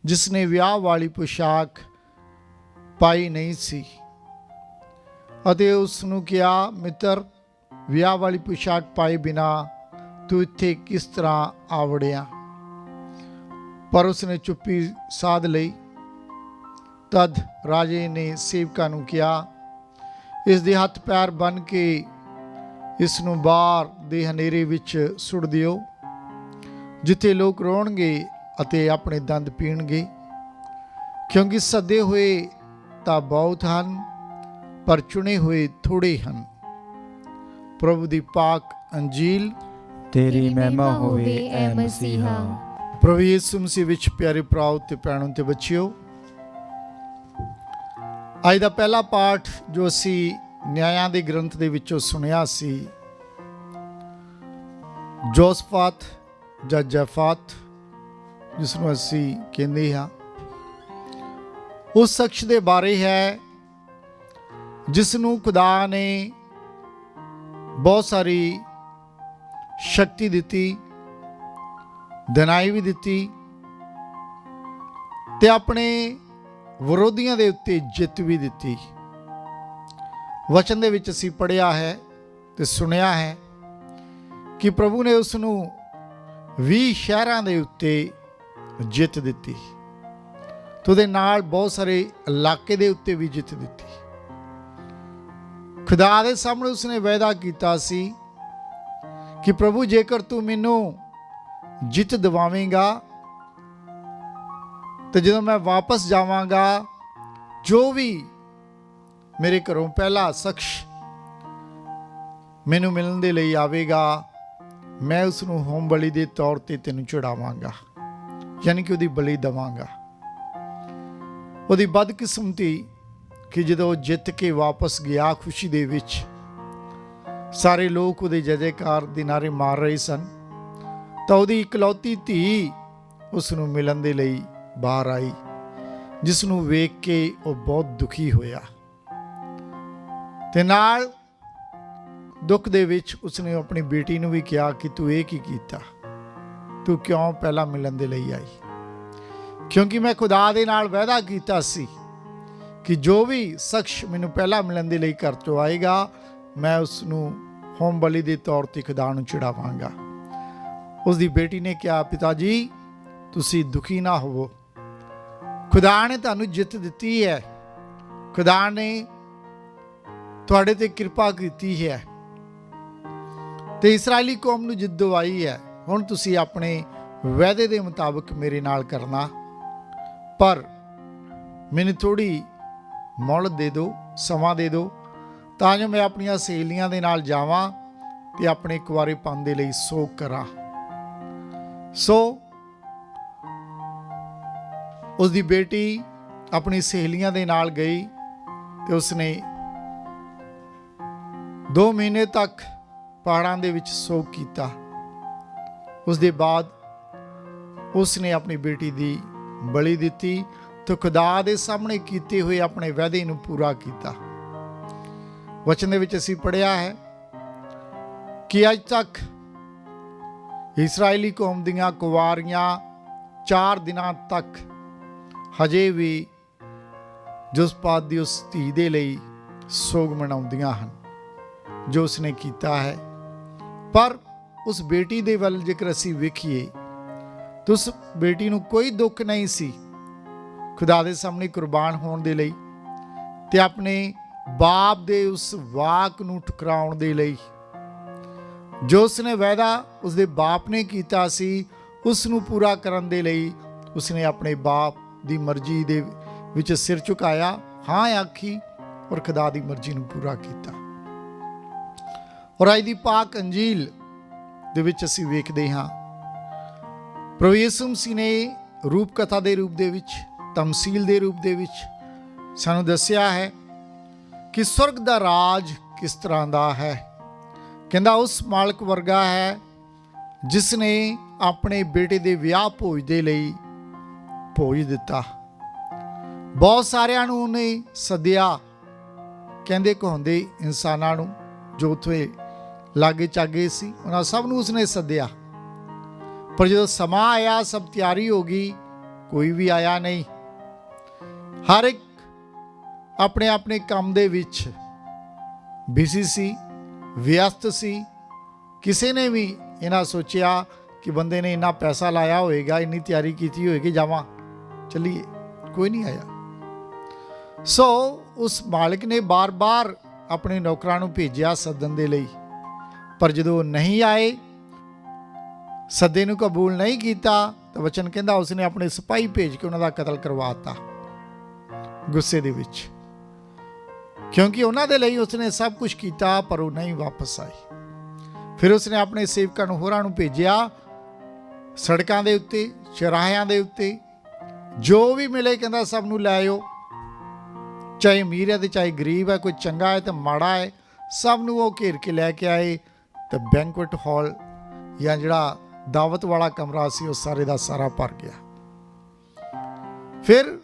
ਜਿਸ ਨੇ ਵਿਆਹ ਵਾਲੀ ਪੁਸ਼ਾਕ ਪਾਈ ਨਹੀਂ ਸੀ ਅਤੇ ਉਸ ਨੂੰ ਕਿਹਾ, ਮਿੱਤਰ, ਵਿਆਹ ਵਾਲੀ ਪੁਸ਼ਾਕ ਪਾਏ ਬਿਨਾ ਤੂੰ ਇੱਥੇ ਕਿਸ ਤਰ੍ਹਾਂ ਆ ਵੜਿਆ? ਪਰ ਉਸਨੇ ਚੁੱਪੀ ਸਾਧ ਲਈ। ਤਦ ਰਾਜੇ ਨੇ ਸੇਵਕਾਂ ਨੂੰ ਕਿਹਾ, ਇਸ ਦੇ ਹੱਥ ਪੈਰ ਬੰਨ੍ਹ ਕੇ ਇਸ ਨੂੰ ਬਾਹਰ ਦੇ ਹਨੇਰੇ ਵਿੱਚ ਸੁੱਟ ਦਿਓ, ਜਿੱਥੇ ਲੋਕ ਰੋਣਗੇ ਅਤੇ ਆਪਣੇ ਦੰਦ ਪੀਣਗੇ, ਕਿਉਂਕਿ ਸੱਦੇ ਹੋਏ ਤਾਂ ਬਹੁਤ ਹਨ, ਪਰ ਚੁਣੇ ਹੋਏ ਥੋੜੇ ਹਨ। ਪ੍ਰਭੂ ਦੀ ਪਾਕ ਅੰਜੀਲ। ਤੇਰੀ ਮਹਿਮਾ ਹੋਵੇ ਐ ਮਸੀਹਾ। ਪ੍ਰਭੂ ਯਿਸੂ ਮਸੀਹ ਵਿੱਚ ਪਿਆਰੇ ਭਰਾਓ ਤੇ ਭੈਣੋ ਤੇ ਬੱਚਿਓ, ਅੱਜ ਦਾ ਪਹਿਲਾ ਪਾਠ ਜੋ ਅਸੀਂ ਨਿਆਂਇਆਂ ਦੇ ਗ੍ਰੰਥ ਦੇ ਵਿੱਚੋਂ ਸੁਣਿਆ ਸੀ, ਜੋਸਫਾਤ ਜਾਂ ਜਫਾਤ ਜਿਸ ਨੂੰ ਅਸੀਂ ਕਹਿੰਦੇ ਹਾਂ, ਉਸ ਸ਼ਖਸ ਦੇ ਬਾਰੇ ਹੈ ਜਿਸ ਨੂੰ ਖੁਦਾ ਨੇ ਬਹੁਤ ਸਾਰੀ ਸ਼ਕਤੀ ਦਿੱਤੀ, ਦਿਨਾਈ ਵੀ ਦਿੱਤੀ ਤੇ ਆਪਣੇ ਵਿਰੋਧੀਆਂ ਦੇ ਉੱਤੇ ਜਿੱਤ ਵੀ ਦਿੱਤੀ। ਵਚਨ ਦੇ ਵਿੱਚ ਅਸੀਂ ਪੜ੍ਹਿਆ ਹੈ ਤੇ ਸੁਣਿਆ ਹੈ ਕਿ ਪ੍ਰਭੂ ਨੇ ਉਸ ਨੂੰ 20 ਸ਼ਹਿਰਾਂ ਦੇ ਉੱਤੇ ਜਿੱਤ ਦਿੱਤੀ ਤੇ ਉਹਦੇ ਨਾਲ ਬਹੁਤ ਸਾਰੇ ਇਲਾਕੇ ਦੇ ਉੱਤੇ ਵੀ ਜਿੱਤ ਦਿੱਤੀ। ਖੁਦਾ ਦੇ ਸਾਹਮਣੇ ਉਸਨੇ ਵਾਅਦਾ ਕੀਤਾ ਸੀ ਕਿ ਪ੍ਰਭੂ ਜੇਕਰ ਤੂੰ ਮੈਨੂੰ ਜਿੱਤ ਦਿਵਾਵੇਂਗਾ ਤੇ ਜਦੋਂ ਮੈਂ ਵਾਪਸ ਜਾਵਾਂਗਾ, ਜੋ ਵੀ ਮੇਰੇ ਘਰੋਂ ਪਹਿਲਾ ਸ਼ਖਸ ਮੈਨੂੰ ਮਿਲਣ ਦੇ ਲਈ ਆਵੇਗਾ, ਮੈਂ ਉਸ ਨੂੰ ਹੋਮ ਬਲੀ ਦੇ ਤੌਰ ਤੇ ਤੈਨੂੰ ਚੜਾਵਾਂਗਾ, ਯਾਨੀ ਕਿ ਉਹਦੀ ਬਲੀ ਦੇਵਾਂਗਾ। ਉਹਦੀ ਬਦਕਿਸਮਤੀ ਕਿ ਜਦੋਂ ਜਿੱਤ ਕੇ ਵਾਪਸ ਗਿਆ ਖੁਸ਼ੀ ਦੇ ਵਿੱਚ, ਸਾਰੇ ਲੋਕ ਉਹਦੇ ਜੈ ਜੈਕਾਰ ਦੇ ਨਾਅਰੇ ਮਾਰ ਰਹੇ ਸਨ, ਤਾਂ ਉਹਦੀ ਇਕਲੌਤੀ ਧੀ ਉਸ ਨੂੰ ਮਿਲਣ ਦੇ ਲਈ ਬਾਹਰ ਆਈ, ਜਿਸ ਨੂੰ ਵੇਖ ਕੇ ਉਹ ਬਹੁਤ ਦੁਖੀ ਹੋਇਆ ਤੇ ਨਾਲ ਦੁੱਖ ਦੇ ਵਿੱਚ ਉਸਨੇ ਆਪਣੀ ਬੇਟੀ ਨੂੰ ਵੀ ਕਿਹਾ ਕਿ ਤੂੰ ਇਹ ਕੀ ਕੀਤਾ, ਤੂੰ ਕਿਉਂ ਪਹਿਲਾਂ ਮਿਲਣ ਦੇ ਲਈ ਆਈ? ਕਿਉਂਕਿ ਮੈਂ ਖੁਦਾ ਦੇ ਨਾਲ ਵਾਅਦਾ ਕੀਤਾ ਸੀ ਕਿ ਜੋ ਵੀ ਸ਼ਖਸ ਮੈਨੂੰ ਪਹਿਲਾਂ ਮਿਲਣ ਦੇ ਲਈ ਘਰ ਤੋਂ ਆਏਗਾ, ਮੈਂ ਉਸ ਨੂੰ ਹੋਮ ਬਲੀ ਦੇ ਤੌਰ ਤੇ ਖੁਦਾ ਨੂੰ ਚੜਾਵਾਂਗਾ। ਉਸ ਦੀ ਬੇਟੀ ਨੇ ਕਿਹਾ, ਪਿਤਾ ਜੀ ਤੁਸੀਂ ਦੁਖੀ ਨਾ ਹੋਵੋ, ਖੁਦਾ ਨੇ ਤੁਹਾਨੂੰ ਜਿੱਤ ਦਿੱਤੀ ਹੈ, ਖੁਦਾ ਨੇ ਤੁਹਾਡੇ ਤੇ ਕਿਰਪਾ ਕੀਤੀ ਹੈ ਤੇ ਇਸਰਾਇਲੀ ਕੌਮ ਨੂੰ ਜਿੱਤ ਦਿਵਾਈ ਹੈ। ਹੁਣ ਤੁਸੀਂ ਆਪਣੇ ਵਾਅਦੇ ਦੇ ਮੁਤਾਬਕ ਮੇਰੇ ਨਾਲ ਕਰਨਾ, ਪਰ ਮੈਨੂੰ ਥੋੜੀ ਮੌਲਤ ਦੇ ਦਿਓ, ਸਮਾਂ ਦੇ ਦਿਓ, ਤਾਂ ਜੋ ਮੈਂ ਆਪਣੀਆਂ ਸਹੇਲੀਆਂ ਦੇ ਨਾਲ ਜਾਵਾਂ ਤੇ ਆਪਣੇ ਕੁਆਰੇਪਨ ਦੇ ਲਈ ਸੋਗ ਕਰਾਂ। ਸੋ ਉਸ ਦੀ ਬੇਟੀ ਆਪਣੀ ਸਹੇਲੀਆਂ ਦੇ ਨਾਲ ਗਈ ਤੇ ਉਸਨੇ 2 ਮਹੀਨੇ ਤੱਕ ਪਹਾੜਾਂ ਦੇ ਵਿੱਚ ਸੋਗ ਕੀਤਾ। ਉਸ ਦੇ ਬਾਅਦ ਉਸਨੇ ਆਪਣੀ ਬੇਟੀ ਦੀ ਬਲੀ ਦਿੱਤੀ ਤੇ ਖੁਦਾ ਦੇ ਸਾਹਮਣੇ ਕੀਤੇ ਹੋਏ ਆਪਣੇ ਵਾਅਦੇ ਨੂੰ ਪੂਰਾ ਕੀਤਾ। ਵਚਨ ਦੇ ਵਿੱਚ ਅਸੀਂ ਪੜ੍ਹਿਆ ਹੈ ਕਿ ਅੱਜ ਤੱਕ ਇਸਰਾਇਲੀ ਕੌਮ ਦੀਆਂ ਕੁਵਾਰੀਆਂ 4 ਦਿਨਾਂ ਤੱਕ ਹਜੇ ਵੀ ਜੋਸਪਾਤ ਦੀ ਉਸ ਧੀ ਦੇ ਲਈ ਸੋਗ ਮਨਾਉਂਦੀਆਂ ਹਨ ਜੋ ਉਸਨੇ ਕੀਤਾ ਹੈ। ਪਰ ਉਸ ਬੇਟੀ ਦੇ ਵੱਲ ਜੇਕਰ ਅਸੀਂ ਵੇਖੀਏ ਤਾਂ ਉਸ ਬੇਟੀ ਨੂੰ ਕੋਈ ਦੁੱਖ ਨਹੀਂ ਸੀ ਖੁਦਾ ਦੇ ਸਾਹਮਣੇ ਕੁਰਬਾਨ ਹੋਣ ਦੇ ਲਈ ਤੇ ਆਪਣੇ ਬਾਪ ਦੇ ਉਸ ਵਾਕ ਨੂੰ ਠੁਕਰਾਉਣ ਦੇ ਲਈ। ਜੋ ਉਸਨੇ ਵਾਅਦਾ ਉਸਦੇ ਬਾਪ ਨੇ ਕੀਤਾ ਸੀ, ਉਸ ਨੂੰ ਪੂਰਾ ਕਰਨ ਦੇ ਲਈ ਉਸਨੇ ਆਪਣੇ ਬਾਪ ਦੀ ਮਰਜ਼ੀ ਦੇ ਵਿੱਚ ਸਿਰ ਝੁਕਾਇਆ, ਹਾਂ ਆਖੀ ਔਰ ਖੁਦਾ ਦੀ ਮਰਜ਼ੀ ਨੂੰ ਪੂਰਾ ਕੀਤਾ। ਔਰ ਅੱਜ ਦੀ ਪਾਕ ਅੰਜੀਲ ਦੇ ਵਿੱਚ ਅਸੀਂ ਵੇਖਦੇ ਹਾਂ ਪ੍ਰਭੂ ਯਿਸੂ ਮਸੀਹ ਨੇ ਰੂਪ ਕਥਾ ਦੇ ਰੂਪ ਦੇ ਵਿੱਚ, ਤਮਸੀਲ ਦੇ ਰੂਪ ਦੇ ਵਿੱਚ ਸਾਨੂੰ ਦੱਸਿਆ ਹੈ ਕਿ ਸਵਰਗ ਦਾ ਰਾਜ ਕਿਸ ਤਰ੍ਹਾਂ ਦਾ ਹੈ। ਕਹਿੰਦਾ ਉਸ ਮਾਲਕ ਵਰਗਾ ਹੈ ਜਿਸ ਨੇ ਆਪਣੇ ਬੇਟੇ ਦੇ ਵਿਆਹ ਭੋਜ ਦੇ ਲਈ ਭੋਜ ਦਿੱਤਾ। ਬਹੁਤ ਸਾਰਿਆਂ ਨੂੰ ਉਹਨੇ ਸੱਦਿਆ, ਕਹਿੰਦੇ ਕਹਾਉਂਦੇ ਇਨਸਾਨਾਂ ਨੂੰ ਜੋ ਉੱਥੇ ਲਾਗੇ ਚਾਗੇ ਸੀ, ਉਹਨਾਂ ਸਭ ਨੂੰ ਉਸਨੇ ਸੱਦਿਆ। ਪਰ ਜਦੋਂ ਸਮਾਂ ਆਇਆ, ਸਭ ਤਿਆਰੀ ਹੋ ਗਈ, ਕੋਈ ਵੀ ਆਇਆ ਨਹੀਂ। ਹਰ ਇੱਕ ਆਪਣੇ ਆਪਣੇ ਕੰਮ ਦੇ ਵਿੱਚ ਬਿਜ਼ੀ ਸੀ, ਵਿਅਸਤ ਸੀ। ਕਿਸੇ ਨੇ ਵੀ ਇਹਨਾਂ ਸੋਚਿਆ ਕਿ ਬੰਦੇ ਨੇ ਇੰਨਾ ਪੈਸਾ ਲਾਇਆ ਹੋਏਗਾ, ਇੰਨੀ ਤਿਆਰੀ ਕੀਤੀ ਹੋਏਗੀ, ਜਾਵਾਂ ਚੱਲੀਏ, ਕੋਈ ਨਹੀਂ ਆਇਆ। ਸੋ ਉਸ ਮਾਲਕ ਨੇ ਬਾਰ-ਬਾਰ ਆਪਣੇ ਨੌਕਰਾਂ ਨੂੰ ਭੇਜਿਆ ਸੱਦਣ ਦੇ ਲਈ, ਪਰ ਜਦੋਂ ਨਹੀਂ ਆਏ, ਸੱਦੇ ਨੂੰ ਕਬੂਲ ਨਹੀਂ ਕੀਤਾ, ਤਾਂ ਵਚਨ ਕਹਿੰਦਾ ਉਸਨੇ ਆਪਣੇ ਸਿਪਾਹੀ ਭੇਜ ਕੇ ਉਹਨਾਂ ਦਾ ਕਤਲ ਕਰਵਾਤਾ ਗੁੱਸੇ ਦੇ ਵਿੱਚ, ਕਿਉਂਕਿ ਉਹਨਾਂ ਦੇ ਲਈ ਉਸਨੇ ਸਭ ਕੁਝ ਕੀਤਾ ਪਰ ਉਹ ਨਹੀਂ ਵਾਪਸ ਆਏ। ਫਿਰ ਉਸਨੇ ਆਪਣੇ ਸੇਵਕਾਂ ਨੂੰ ਹੋਰਾਂ ਨੂੰ ਭੇਜਿਆ, ਸੜਕਾਂ ਦੇ ਉੱਤੇ, ਚੌਰਾਹਿਆਂ ਦੇ ਉੱਤੇ ਜੋ ਵੀ ਮਿਲੇ ਕਹਿੰਦਾ ਸਭ ਨੂੰ ਲੈ ਆਓ, ਚਾਹੇ ਅਮੀਰ ਹੈ ਤੇ ਚਾਹੇ ਗਰੀਬ ਹੈ, ਕੋਈ ਚੰਗਾ ਹੈ ਤੇ ਮਾੜਾ ਹੈ, ਸਭ ਨੂੰ ਉਹ ਘੇਰ ਕੇ ਲੈ ਕੇ ਆਏ। ਤੇ ਬੈਂਕੁਏਟ ਹਾਲ ਜਾਂ ਜਿਹੜਾ ਦਾਵਤ ਵਾਲਾ ਕਮਰਾ ਸੀ ਉਹ ਸਾਰੇ ਦਾ ਸਾਰਾ ਭਰ ਗਿਆ। ਫਿਰ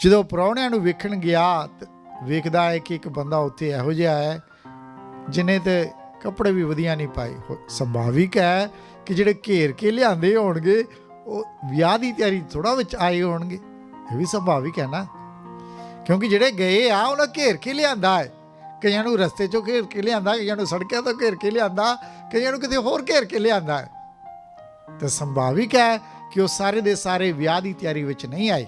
ਜਦੋਂ ਪ੍ਰਾਹੁਣਿਆਂ ਨੂੰ ਵੇਖਣ ਗਿਆ ਤੇ ਵੇਖਦਾ ਹੈ ਕਿ ਇੱਕ ਬੰਦਾ ਉੱਥੇ ਇਹੋ ਜਿਹਾ ਹੈ ਜਿਹਨੇ ਤੇ ਕੱਪੜੇ ਵੀ ਵਧੀਆ ਨਹੀਂ ਪਾਏ। ਸੁਭਾਵਿਕ ਹੈ ਕਿ ਜਿਹੜੇ ਘੇਰ ਕੇ ਲਿਆਂਦੇ ਹੋਣਗੇ ਉਹ ਵਿਆਹ ਦੀ ਤਿਆਰੀ ਥੋੜਾ ਵਿੱਚ ਆਏ ਹੋਣਗੇ, ਇਹ ਵੀ ਸੁਭਾਵਿਕ ਹੈ ਨਾ, ਕਿਉਂਕਿ ਜਿਹੜੇ ਗਏ ਆ ਉਹਨਾਂ ਘੇਰ ਕੇ ਲਿਆਂਦਾ ਹੈ। ਕਈਆਂ ਨੂੰ ਰਸਤੇ 'ਚੋਂ ਘੇਰ ਕੇ ਲਿਆਂਦਾ, ਕਈਆਂ ਨੂੰ ਸੜਕਾਂ ਤੋਂ ਘੇਰ ਕੇ ਲਿਆਂਦਾ, ਕਈਆਂ ਨੂੰ ਕਿਤੇ ਹੋਰ ਘੇਰ ਕੇ ਲਿਆਂਦਾ ਹੈ। ਤੇ ਸੁਭਾਵਿਕ ਹੈ ਕਿ ਉਹ ਸਾਰੇ ਦੇ ਸਾਰੇ ਵਿਆਹ ਦੀ ਤਿਆਰੀ ਵਿੱਚ ਨਹੀਂ ਆਏ,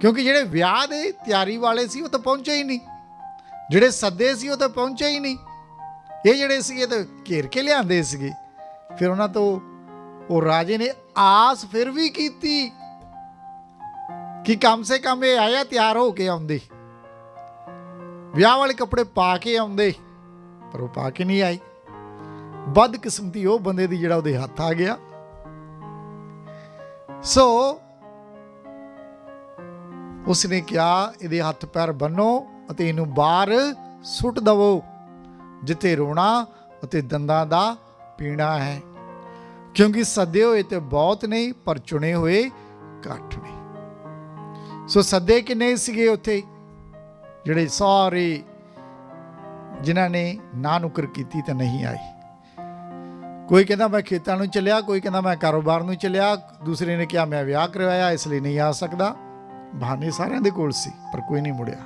ਕਿਉਂਕਿ ਜਿਹੜੇ ਵਿਆਹ ਦੇ ਤਿਆਰੀ ਵਾਲੇ ਸੀ ਉਹ ਤਾਂ ਪਹੁੰਚੇ ਹੀ ਨਹੀਂ, ਜਿਹੜੇ ਸੱਦੇ ਸੀ ਉਹ ਤਾਂ ਪਹੁੰਚੇ ਹੀ ਨਹੀਂ। ਇਹ ਜਿਹੜੇ ਸੀਗੇ ਤਾਂ ਘੇਰ ਕੇ ਲਿਆਂਦੇ ਸੀਗੇ। ਫਿਰ ਉਹਨਾਂ ਤੋਂ ਉਹ ਰਾਜੇ ਨੇ ਆਸ ਫਿਰ ਵੀ ਕੀਤੀ ਕਿ ਕਮ ਸੇ ਕਮ ਇਹ ਆਇਆ ਤਿਆਰ ਹੋ ਕੇ ਆਉਂਦੇ, ਵਿਆਹ ਵਾਲੇ ਕੱਪੜੇ ਪਾ ਕੇ ਆਉਂਦੇ, ਪਰ ਉਹ ਪਾ ਕੇ ਨਹੀਂ ਆਈ। ਬਦਕਿਸਮਤੀ ਉਹ ਬੰਦੇ ਦੀ ਜਿਹੜਾ ਉਹਦੇ ਹੱਥ ਆ ਗਿਆ। ਸੋ ਉਸਨੇ ਕਿਹਾ ਇਹਦੇ ਹੱਥ ਪੈਰ ਬੰਨੋ ਅਤੇ ਇਹਨੂੰ ਬਾਹਰ ਸੁੱਟ ਦਵੋ, ਜਿੱਥੇ ਰੋਣਾ ਅਤੇ ਦੰਦਾਂ ਦਾ ਪੀਣਾ ਹੈ, ਕਿਉਂਕਿ ਸੱਦੇ ਹੋਏ ਤੇ ਬਹੁਤ ਨਹੀਂ, ਪਰ ਚੁਣੇ ਹੋਏ ਘੱਟ ਨੇ। ਸੋ ਸੱਦੇ ਕਿੰਨੇ ਸੀਗੇ ਉੱਥੇ? ਜਿਹੜੇ ਸਾਰੇ ਜਿਨ੍ਹਾਂ ਨੇ ਨਾ ਨੁਕਰ ਕੀਤੀ ਤਾਂ ਨਹੀਂ ਆਈ। ਕੋਈ ਕਹਿੰਦਾ ਮੈਂ ਖੇਤਾਂ ਨੂੰ ਚੱਲਿਆ, ਕੋਈ ਕਹਿੰਦਾ ਮੈਂ ਕਾਰੋਬਾਰ ਨੂੰ ਚੱਲਿਆ, ਦੂਸਰੇ ਨੇ ਕਿਹਾ ਮੈਂ ਵਿਆਹ ਕਰਵਾਇਆ ਇਸ ਲਈ ਨਹੀਂ ਆ ਸਕਦਾ। ਬਹਾਨੇ ਸਾਰਿਆਂ ਦੇ ਕੋਲ ਸੀ, ਪਰ ਕੋਈ ਨਹੀਂ ਮੁੜਿਆ।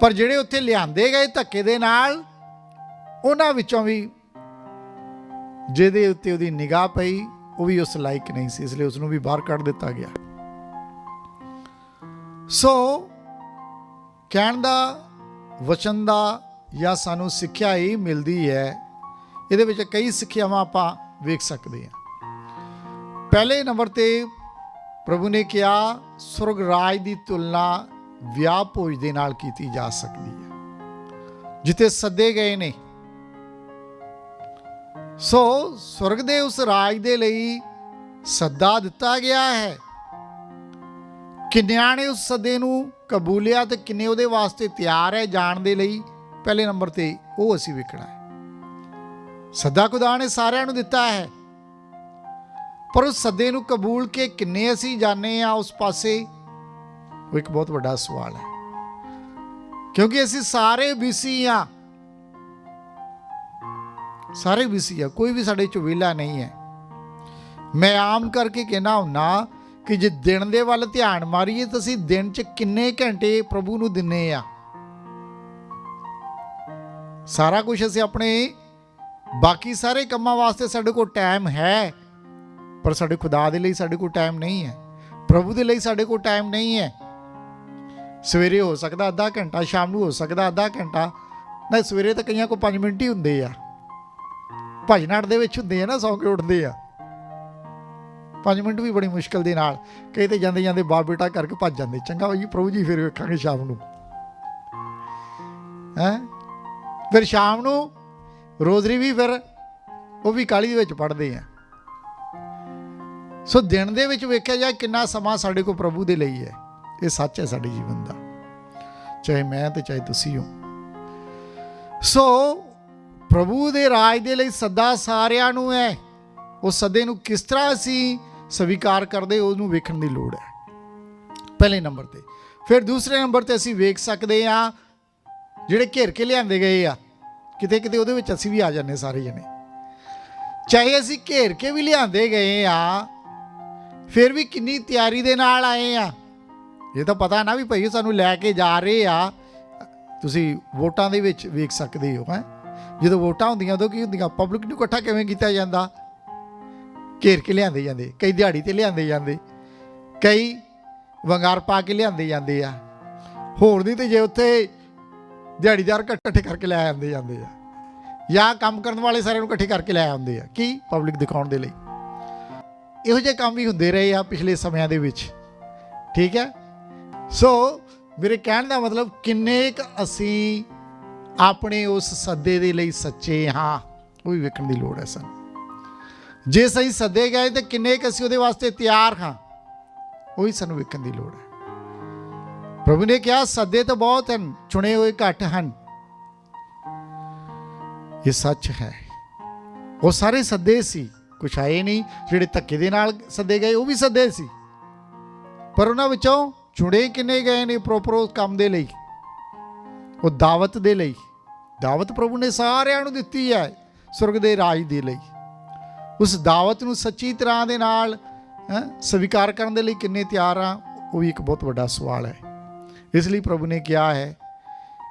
ਪਰ ਜਿਹੜੇ ਉੱਥੇ ਲਿਆਂਦੇ ਗਏ ਧੱਕੇ ਦੇ ਨਾਲ, ਉਹਨਾਂ ਵਿੱਚੋਂ ਵੀ ਜਿਹਦੇ ਉੱਤੇ ਉਹਦੀ ਨਿਗਾਹ ਪਈ ਉਹ ਵੀ ਉਸ ਲਾਇਕ ਨਹੀਂ ਸੀ, ਇਸ ਲਈ ਉਸ ਨੂੰ ਵੀ ਬਾਹਰ ਕੱਢ ਦਿੱਤਾ ਗਿਆ। ਸੋ ਕਹਿਣ ਦਾ ਵਚਨ ਦਾ ਜਾਂ ਸਾਨੂੰ ਸਿੱਖਿਆ ਹੀ ਮਿਲਦੀ ਹੈ। ਇਹਦੇ ਵਿੱਚ ਕਈ ਸਿੱਖਿਆਵਾਂ ਆਪਾਂ ਵੇਖ ਸਕਦੇ ਹਾਂ। ਪਹਿਲੇ ਨੰਬਰ ਤੇ ਪ੍ਰਭੂ ਨੇ ਕਿਹਾ ਸੁਰਗ ਰਾਜ ਦੀ ਤੁਲਨਾ ਵਿਆਹ ਭੋਜ ਦੇ ਨਾਲ ਕੀਤੀ ਜਾ ਸਕਦੀ ਹੈ, ਜਿੱਥੇ ਸੱਦੇ ਗਏ ਨੇ। ਸੋ ਸੁਰਗ ਦੇ ਉਸ ਰਾਜ ਦੇ ਲਈ ਸੱਦਾ ਦਿੱਤਾ ਗਿਆ ਹੈ। ਕਿੰਨਿਆਂ ਨੇ ਉਸ ਸੱਦੇ ਨੂੰ ਕਬੂਲਿਆ ਤੇ ਕਿੰਨੇ ਉਹਦੇ ਵਾਸਤੇ ਤਿਆਰ ਹੈ ਜਾਣ ਦੇ ਲਈ? ਪਹਿਲੇ ਨੰਬਰ ਤੇ ਉਹ ਅਸੀਂ ਵੇਖਣਾ ਹੈ। ਸੱਦਾ ਖੁਦਾ ਨੇ ਸਾਰਿਆਂ ਨੂੰ ਦਿੱਤਾ ਹੈ, ਪਰ ਉਸ ਸੱਦੇ ਨੂੰ ਕਬੂਲ ਕੇ ਕਿੰਨੇ ਅਸੀਂ ਜਾਣੇ ਆ ਉਸ ਪਾਸੇ, ਉਹ ਇੱਕ ਬਹੁਤ ਵੱਡਾ ਸਵਾਲ ਹੈ। ਕਿਉਂਕਿ ਅਸੀਂ ਸਾਰੇ ਬਿਜ਼ੀ ਆ, ਸਾਰੇ ਬਿਜ਼ੀ ਆ, ਕੋਈ ਵੀ ਸਾਡੇ ਚੋਂ ਵਿਹਲਾ ਨਹੀਂ ਹੈ। ਮੈਂ ਆਮ ਕਰਕੇ ਕਹਿਣਾ ਹੁੰਨਾ ਕਿ ਜੇ ਦਿਨ ਦੇ ਵੱਲ ਧਿਆਨ ਮਾਰੀਏ ਤਾਂ ਅਸੀਂ ਦਿਨ 'ਚ ਕਿੰਨੇ ਘੰਟੇ ਪ੍ਰਭੂ ਨੂੰ ਦਿੰਨੇ ਆ। ਸਾਰਾ ਕੁਝ ਅਸੀਂ ਆਪਣੇ ਬਾਕੀ ਸਾਰੇ ਕੰਮਾਂ ਵਾਸਤੇ ਸਾਡੇ ਕੋਲ ਟਾਈਮ ਹੈ, ਪਰ ਸਾਡੇ ਖੁਦਾ ਦੇ ਲਈ ਸਾਡੇ ਕੋਲ ਟਾਈਮ ਨਹੀਂ ਹੈ, ਪ੍ਰਭੂ ਦੇ ਲਈ ਸਾਡੇ ਕੋਲ ਟਾਈਮ ਨਹੀਂ ਹੈ। ਸਵੇਰੇ ਹੋ ਸਕਦਾ ਅੱਧਾ ਘੰਟਾ, ਸ਼ਾਮ ਨੂੰ ਹੋ ਸਕਦਾ ਅੱਧਾ ਘੰਟਾ। ਨਾ ਸਵੇਰੇ ਤਾਂ ਕਈਆਂ ਕੋਲ 5 ਮਿੰਟ ਹੀ ਹੁੰਦੇ ਆ, ਭਜਨਾਟ ਦੇ ਵਿੱਚ ਹੁੰਦੇ ਆ ਨਾ, ਸੌਂ ਕੇ ਉੱਠਦੇ ਆ। 5 ਮਿੰਟ ਵੀ ਬੜੀ ਮੁਸ਼ਕਿਲ ਦੇ ਨਾਲ, ਕਈ ਤੇ ਜਾਂਦੇ ਜਾਂਦੇ ਬਾਪ ਬੇਟਾ ਕਰਕੇ ਭੱਜ ਜਾਂਦੇ। ਚੰਗਾ ਬਾਈ ਪ੍ਰਭੂ ਜੀ ਫਿਰ ਵੇਖਾਂਗੇ ਸ਼ਾਮ ਨੂੰ, ਹੈਂ। ਫਿਰ ਸ਼ਾਮ ਨੂੰ ਰੋਜ਼ਰੀ ਵੀ ਫਿਰ ਉਹ ਵੀ ਕਾਹਲੀ ਦੇ ਵਿੱਚ ਪੜ੍ਹਦੇ ਆ। ਸੋ ਦਿਨ ਦੇ ਵਿੱਚ ਵੇਖਿਆ ਜਾਏ ਕਿੰਨਾ ਸਮਾਂ ਸਾਡੇ ਕੋਲ ਪ੍ਰਭੂ ਦੇ ਲਈ ਹੈ। ਇਹ ਸੱਚ ਹੈ ਸਾਡੇ ਜੀਵਨ ਦਾ, ਚਾਹੇ ਮੈਂ ਤੇ ਚਾਹੇ ਤੁਸੀਂ ਹੋ। ਸੋ ਪ੍ਰਭੂ ਦੇ ਰਾਜ ਦੇ ਲਈ ਸੱਦਾ ਸਾਰਿਆਂ ਨੂੰ ਹੈ। ਉਹ ਸੱਦੇ ਨੂੰ ਕਿਸ ਤਰ੍ਹਾਂ ਅਸੀਂ ਸਵੀਕਾਰ ਕਰਦੇ ਉਹਨੂੰ ਵੇਖਣ ਦੀ ਲੋੜ ਹੈ, ਪਹਿਲੇ ਨੰਬਰ ਤੇ। ਫਿਰ ਦੂਸਰੇ ਨੰਬਰ ਤੇ ਅਸੀਂ ਵੇਖ ਸਕਦੇ ਹਾਂ ਜਿਹੜੇ ਘੇਰ ਕੇ ਲਿਆਂਦੇ ਗਏ ਆ, ਕਿਤੇ ਕਿਤੇ ਉਹਦੇ ਵਿੱਚ ਅਸੀਂ ਵੀ ਆ ਜਾਂਦੇ ਸਾਰੇ ਜਣੇ। ਚਾਹੇ ਅਸੀਂ ਘੇਰ ਕੇ ਵੀ ਲਿਆਂਦੇ ਗਏ ਆ, ਫਿਰ ਵੀ ਕਿੰਨੀ ਤਿਆਰੀ ਦੇ ਨਾਲ ਆਏ ਆ। ਇਹ ਤਾਂ ਪਤਾ ਨਾ ਵੀ ਭਾਈ ਸਾਨੂੰ ਲੈ ਕੇ ਜਾ ਰਹੇ ਆ। ਤੁਸੀਂ ਵੋਟਾਂ ਦੇ ਵਿੱਚ ਵੇਖ ਸਕਦੇ ਹੋ, ਹੈ ਜਦੋਂ ਵੋਟਾਂ ਹੁੰਦੀਆਂ ਉਦੋਂ ਕੀ ਹੁੰਦੀਆਂ, ਪਬਲਿਕ ਨੂੰ ਇਕੱਠਾ ਕਿਵੇਂ ਕੀਤਾ ਜਾਂਦਾ? ਘੇਰ ਕੇ ਲਿਆਂਦੇ ਜਾਂਦੇ, ਕਈ ਦਿਹਾੜੀ ਤੇ ਲਿਆਂਦੇ ਜਾਂਦੇ, ਕਈ ਵੰਗਾਰ ਪਾ ਕੇ ਲਿਆਂਦੇ ਜਾਂਦੇ ਆ। ਹੋਰ ਨਹੀਂ ਤੇ ਜੇ ਉੱਥੇ ਦਿਹਾੜੀਦਾਰ ਇਕੱਠੇ ਕਰਕੇ ਲੈ ਆਉਂਦੇ ਜਾਂਦੇ ਆ, ਜਾਂ ਕੰਮ ਕਰਨ ਵਾਲੇ ਸਾਰਿਆਂ ਨੂੰ ਇਕੱਠੇ ਕਰਕੇ ਲੈ ਆਉਂਦੇ ਆ, ਕੀ ਪਬਲਿਕ ਦਿਖਾਉਣ ਦੇ ਲਈ। ਇਹੋ ਜਿਹੇ ਕੰਮ ਵੀ ਹੁੰਦੇ ਰਹੇ ਆ ਪਿਛਲੇ ਸਮਿਆਂ ਦੇ ਵਿੱਚ, ਠੀਕ ਹੈ। ਸੋ ਮੇਰੇ ਕਹਿਣ ਦਾ ਮਤਲਬ ਕਿੰਨੇ ਕੁ ਅਸੀਂ ਆਪਣੇ ਉਸ ਸੱਦੇ ਦੇ ਲਈ ਸੱਚੇ ਹਾਂ, ਉਹ ਵੀ ਵੇਖਣ ਦੀ ਲੋੜ ਹੈ ਸਾਨੂੰ। ਜੇ ਸਹੀ ਸੱਦੇ ਗਏ ਤਾਂ ਕਿੰਨੇ ਕੁ ਅਸੀਂ ਉਹਦੇ ਵਾਸਤੇ ਤਿਆਰ ਹਾਂ, ਉਹ ਵੀ ਸਾਨੂੰ ਵੇਖਣ ਦੀ ਲੋੜ ਹੈ। ਪ੍ਰਭੂ ਨੇ ਕਿਹਾ ਸੱਦੇ ਤਾਂ ਬਹੁਤ ਹਨ, ਚੁਣੇ ਹੋਏ ਘੱਟ ਹਨ। ਇਹ ਸੱਚ ਹੈ। ਉਹ ਸਾਰੇ ਸੱਦੇ ਸੀ, ਕੁਛ ਆਏ ਨਹੀਂ। ਜਿਹੜੇ ਧੱਕੇ ਦੇ ਨਾਲ ਸੱਦੇ ਗਏ ਉਹ ਵੀ ਸੱਦੇ ਸੀ, ਪਰ ਉਹਨਾਂ ਵਿੱਚੋਂ ਚੁਣੇ ਕਿੰਨੇ ਗਏ ਨੇ ਪ੍ਰੋਪਰ ਉਸ ਕੰਮ ਦੇ ਲਈ, ਉਹ ਦਾਵਤ ਦੇ ਲਈ। ਦਾਵਤ ਪ੍ਰਭੂ ਨੇ ਸਾਰਿਆਂ ਨੂੰ ਦਿੱਤੀ ਹੈ ਸੁਰਗ ਦੇ ਰਾਜ ਦੇ ਲਈ। ਉਸ ਦਾਵਤ ਨੂੰ ਸੱਚੀ ਤਰ੍ਹਾਂ ਦੇ ਨਾਲ ਸਵੀਕਾਰ ਕਰਨ ਦੇ ਲਈ ਕਿੰਨੇ ਤਿਆਰ ਆ, ਉਹ ਵੀ ਇੱਕ ਬਹੁਤ ਵੱਡਾ ਸਵਾਲ ਹੈ। ਇਸ ਲਈ ਪ੍ਰਭੂ ਨੇ ਕਿਹਾ ਹੈ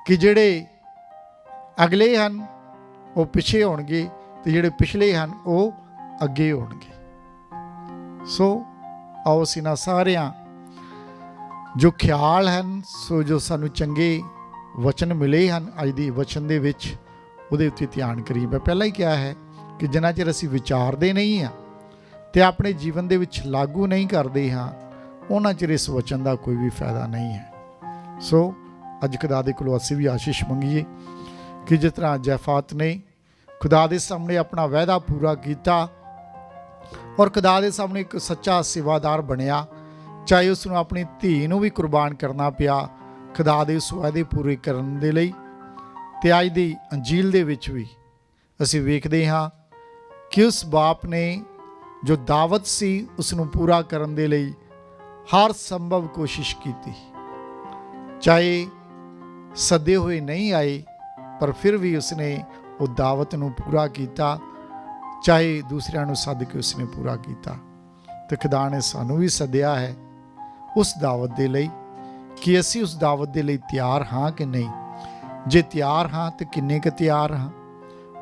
ਕਿ ਜਿਹੜੇ ਅਗਲੇ ਹਨ ਉਹ ਪਿੱਛੇ ਹੋਣਗੇ ਤੇ ਜਿਹੜੇ ਪਿਛਲੇ ਹਨ ਉਹ ਅੱਗੇ ਹੋਣਗੇ। ਸੋ ਆਓ ਅਸੀਂ ਨਾ ਸਾਰਿਆਂ ਜੋ ਖਿਆਲ ਹਨ, ਸੋ ਜੋ ਸਾਨੂੰ ਚੰਗੇ ਵਚਨ ਮਿਲੇ ਹਨ ਅੱਜ ਦੀ ਵਚਨ ਦੇ ਵਿੱਚ, ਉਹਦੇ ਉੱਤੇ ਧਿਆਨ ਕਰੀਏ। ਮੈਂ ਪਹਿਲਾਂ ਹੀ ਕਿਹਾ ਹੈ ਕਿ ਜਿੰਨਾ ਚਿਰ ਅਸੀਂ ਵਿਚਾਰਦੇ ਨਹੀਂ ਹਾਂ ਤੇ ਆਪਣੇ ਜੀਵਨ ਦੇ ਵਿੱਚ ਲਾਗੂ ਨਹੀਂ ਕਰਦੇ ਹਾਂ, ਉਹਨਾਂ ਚਿਰ ਇਸ ਵਚਨ ਦਾ ਕੋਈ ਵੀ ਫਾਇਦਾ ਨਹੀਂ ਹੈ। ਸੋ ਅੱਜ ਖੁਦਾ ਦੇ ਕੋਲੋਂ ਅਸੀਂ ਵੀ ਆਸ਼ੀਸ਼ ਮੰਗੀਏ ਕਿ ਜਿਸ ਤਰ੍ਹਾਂ ਜੈਫਾਤ ਨੇ ਖੁਦਾ ਦੇ ਸਾਹਮਣੇ ਆਪਣਾ ਵਾਅਦਾ ਪੂਰਾ ਕੀਤਾ ਔਰ ਖੁਦਾ ਦੇ ਸਾਹਮਣੇ ਇੱਕ ਸੱਚਾ ਸੇਵਾਦਾਰ ਬਣਿਆ, ਚਾਹੇ ਉਸ ਨੂੰ ਆਪਣੀ ਧੀ ਨੂੰ ਵੀ ਕੁਰਬਾਨ ਕਰਨਾ ਪਿਆ ਖੁਦਾ ਦੇ ਉਸ ਵਾਅਦੇ ਪੂਰੇ ਕਰਨ ਦੇ ਲਈ। ਤੇ ਅੱਜ ਦੀ ਅੰਜੀਲ ਦੇ ਵਿੱਚ ਵੀ ਅਸੀਂ ਵੇਖਦੇ ਹਾਂ ਕਿ ਉਸ ਬਾਪ ਨੇ ਜੋ ਦਾਵਤ ਸੀ ਉਸ ਨੂੰ ਪੂਰਾ ਕਰਨ ਦੇ ਲਈ ਹਰ ਸੰਭਵ ਕੋਸ਼ਿਸ਼ ਕੀਤੀ। ਚਾਹੇ ਸੱਦੇ ਹੋਏ ਨਹੀਂ ਆਏ, ਪਰ ਫਿਰ ਵੀ ਉਸਨੇ ਉਹ ਦਾਵਤ ਨੂੰ ਪੂਰਾ ਕੀਤਾ, ਚਾਹੇ ਦੂਸਰਿਆਂ ਨੂੰ ਸੱਦ ਕੇ ਉਸਨੇ ਪੂਰਾ ਕੀਤਾ। ਤੇ ਖੁਦਾ ਨੇ ਸਾਨੂੰ ਵੀ ਸੱਦਿਆ ਹੈ ਉਸ ਦਾਵਤ ਦੇ ਲਈ ਕਿ ਅਸੀਂ ਉਸ ਦਾਵਤ ਦੇ ਲਈ ਤਿਆਰ ਹਾਂ ਕਿ ਨਹੀਂ। ਜੇ ਤਿਆਰ ਹਾਂ ਤਾਂ ਕਿੰਨੇ ਕੁ ਤਿਆਰ ਹਾਂ,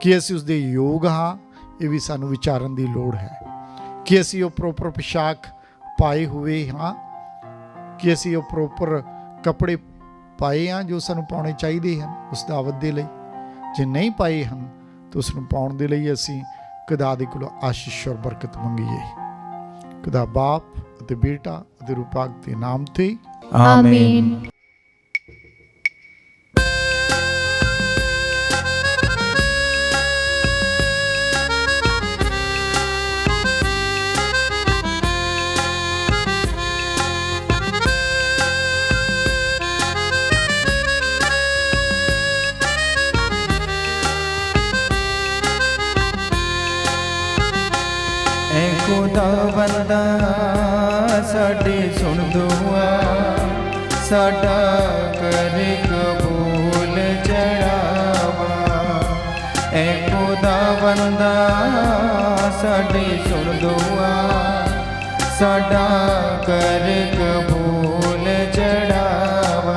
ਕਿ ਅਸੀਂ ਉਸ ਦੇ ਯੋਗ ਹਾਂ, ਇਹ ਵੀ ਸਾਨੂੰ ਵਿਚਾਰਨ ਦੀ ਲੋੜ ਹੈ। ਕਿ ਅਸੀਂ ਉਹ ਪ੍ਰੋਪਰ ਪੋਸ਼ਾਕ ਪਾਏ ਹੋਏ ਹਾਂ, ਕਿ ਅਸੀਂ ਉਹ ਪ੍ਰੋਪਰ ਕੱਪੜੇ ਪਾਏ ਹਾਂ ਜੋ ਸਾਨੂੰ ਪਾਉਣੇ ਚਾਹੀਦੇ ਹਨ ਉਸ ਦਾਵਤ ਦੇ ਲਈ। ਜੇ ਨਹੀਂ ਪਾਏ ਹਨ ਤਾਂ ਉਸ ਨੂੰ ਪਾਉਣ ਦੇ ਲਈ ਅਸੀਂ ਖੁਦਾ ਦੇ ਕੋਲੋਂ ਆਸ਼ੀਸ਼ ਔਰ ਬਰਕਤ ਮੰਗੀਏ। ਖੁਦਾ ਬਾਪ ਅਤੇ ਬੇਟਾ ਅਤੇ ਰੂਹ ਪਾਕ ਦੇ ਨਾਮ ਤੇ ਆਮੀਨ। ਐ ਖੁਦਾਵੰਦਾ ਸਾਡੀ ਸੁਣ ਦੁਆ, ਸਾਡਾ ਕਰ ਕਬੂਲ ਚੜਾਵਾ। ਐ ਖੁਦਾਵੰਦਾ ਸਾਡੀ ਸੁਣ ਦੁਆ, ਸਾਡਾ ਕਰ ਕਬੂਲ ਚੜਾਵਾ।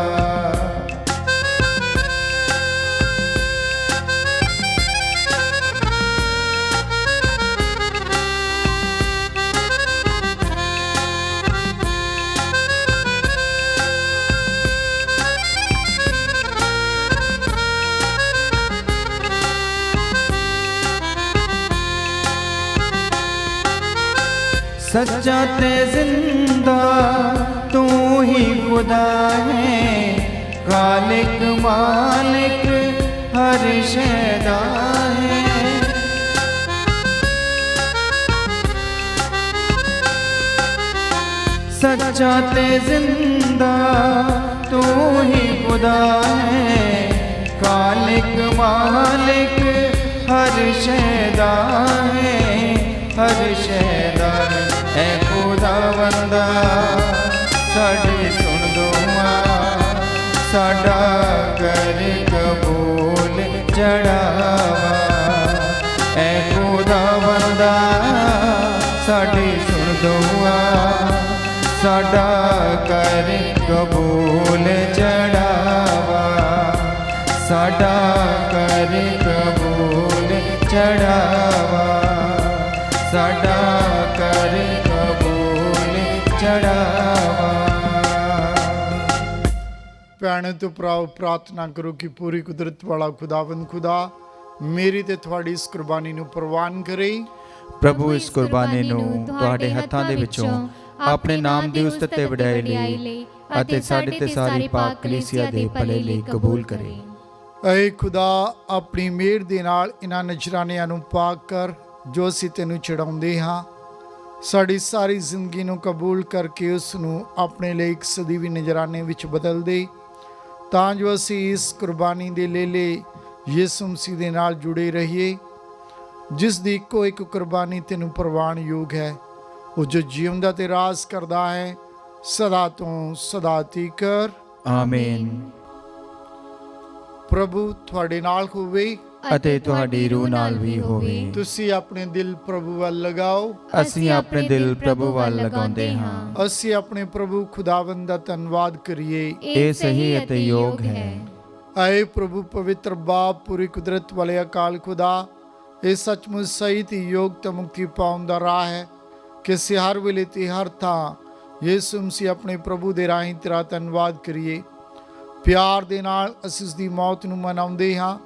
सच्चा ते जिंदा तू ही खुदा है, खालिक मालिक हर शैदा है। सच्चा ते जिंदा तू ही खुदा है, खालिक मालिक हर शैदा है, हर शैदा है। ऐ खुदावंदा साडी सुन दुआ, साडा कर कबूल चढ़ावा। ऐ खुदावंदा साडी सुन दुआ, साडा कर कबूल चढ़ावा, साडा कर कबूल चढ़ावा, साडा कर कबूल चढ़ावा। ਭੈਣ ਤੋਂ ਭਰਾਓ ਪ੍ਰਾਰਥਨਾ ਕਰੋ ਕਿ ਪੂਰੀ ਕੁਦਰਤ ਵਾਲਾ ਖੁਦਾਵੰਦ ਖੁਦਾ ਮੇਰੀ ਤੇ ਤੁਹਾਡੀ ਇਸ ਕੁਰਬਾਨੀ ਨੂੰ ਪ੍ਰਵਾਨ ਕਰੇ। ਪ੍ਰਭੂ ਇਸ ਕੁਰਬਾਨੀ ਨੂੰ ਤੁਹਾਡੇ ਹੱਥਾਂ ਦੇ ਵਿੱਚੋਂ ਆਪਣੇ ਨਾਮ ਦੀ ਉਸਤਤ ਤੇ ਵਡਿਆਈ ਲਈ ਅਤੇ ਸਾਡੇ ਤੇ ਸਾਰੀ ਪਾਕ ਕਲੀਸਿਆ ਦੇ ਭਲੇ ਲਈ ਕਬੂਲ ਕਰੇ। ਐ ਖੁਦਾ ਆਪਣੀ ਮਿਹਰ ਦੇ ਨਾਲ ਇਹਨਾਂ ਨਜ਼ਰਾਨਿਆਂ ਨੂੰ ਪਾਕ ਕਰ ਜੋ ਅਸੀਂ ਤੈਨੂੰ ਚੜਾਉਂਦੇ ਹਾਂ। ਸਾਡੀ ਸਾਰੀ ਜ਼ਿੰਦਗੀ ਨੂੰ ਕਬੂਲ ਕਰਕੇ ਉਸ ਨੂੰ ਆਪਣੇ ਲਈ ਇੱਕ ਸਦੀਵੀ ਨਜ਼ਰਾਨੇ ਵਿੱਚ ਬਦਲ ਦੇ, ਤਾਂ ਜੋ ਅਸੀਂ ਇਸ ਕੁਰਬਾਨੀ ਦੇ ਲੇਲੇ ਯਿਸੂ ਮਸੀਹ ਦੇ ਨਾਲ ਜੁੜੇ ਰਹੀਏ, ਜਿਸ ਦੀ ਇੱਕੋ ਇੱਕ ਕੁਰਬਾਨੀ ਤੈਨੂੰ ਪ੍ਰਵਾਨ ਯੋਗ ਹੈ। ਉਹ ਜੋ ਜੀਵਦਾ ਤੇ ਰਾਜ ਕਰਦਾ ਹੈ ਸਦਾ ਤੋਂ ਸਦਾ ਤੀਕਰ। ਆਮੀਨ। ਪ੍ਰਭੂ ਤੁਹਾਡੇ ਨਾਲ ਹੋਵੇ ਅਤੇ ਤੁਹਾਡੀ ਰੂਹ ਨਾਲ ਵੀ ਹੋਵੇ। ਤੁਸੀਂ ਆਪਣੇ ਦਿਲ ਪ੍ਰਭੂ ਵੱਲ ਲਗਾਓ। ਅਸੀਂ ਆਪਣੇ ਦਿਲ ਪ੍ਰਭੂ ਵੱਲ ਲਗਾਉਂਦੇ ਹਾਂ। ਅਸੀਂ ਆਪਣੇ ਪ੍ਰਭੂ ਖੁਦਾਵੰਦ ਦਾ ਧੰਨਵਾਦ ਕਰੀਏ। ਇਹ ਸਹੀ ਅਤੇ ਯੋਗ ਹੈ। ਆਏ ਪ੍ਰਭੂ ਪਵਿੱਤਰ ਬਾਪ ਪੂਰੀ ਕੁਦਰਤ ਵਾਲੇ ਅਕਾਲ ਖੁਦਾ, ਇਹ ਸੱਚਮੁੱਚ ਸਹੀ ਤੇ ਯੋਗ ਤੇ ਮੁਕਤੀ ਪਾਉਣ ਦਾ ਰਾਹ ਹੈ ਕਿ ਅਸੀਂ ਹਰ ਵੇਲੇ ਤੇ ਹਰ ਥਾਂ ਯਿਸੂ ਮਸੀਹ ਆਪਣੇ ਪ੍ਰਭੂ ਦੇ ਰਾਹੀਂ ਤੇਰਾ ਧੰਨਵਾਦ ਕਰੀਏ। ਪਿਆਰ ਦੇ ਨਾਲ ਅਸੀਂ ਉਸ ਦੀ ਮੌਤ ਨੂੰ ਮਨਾਉਂਦੇ ਹਾਂ,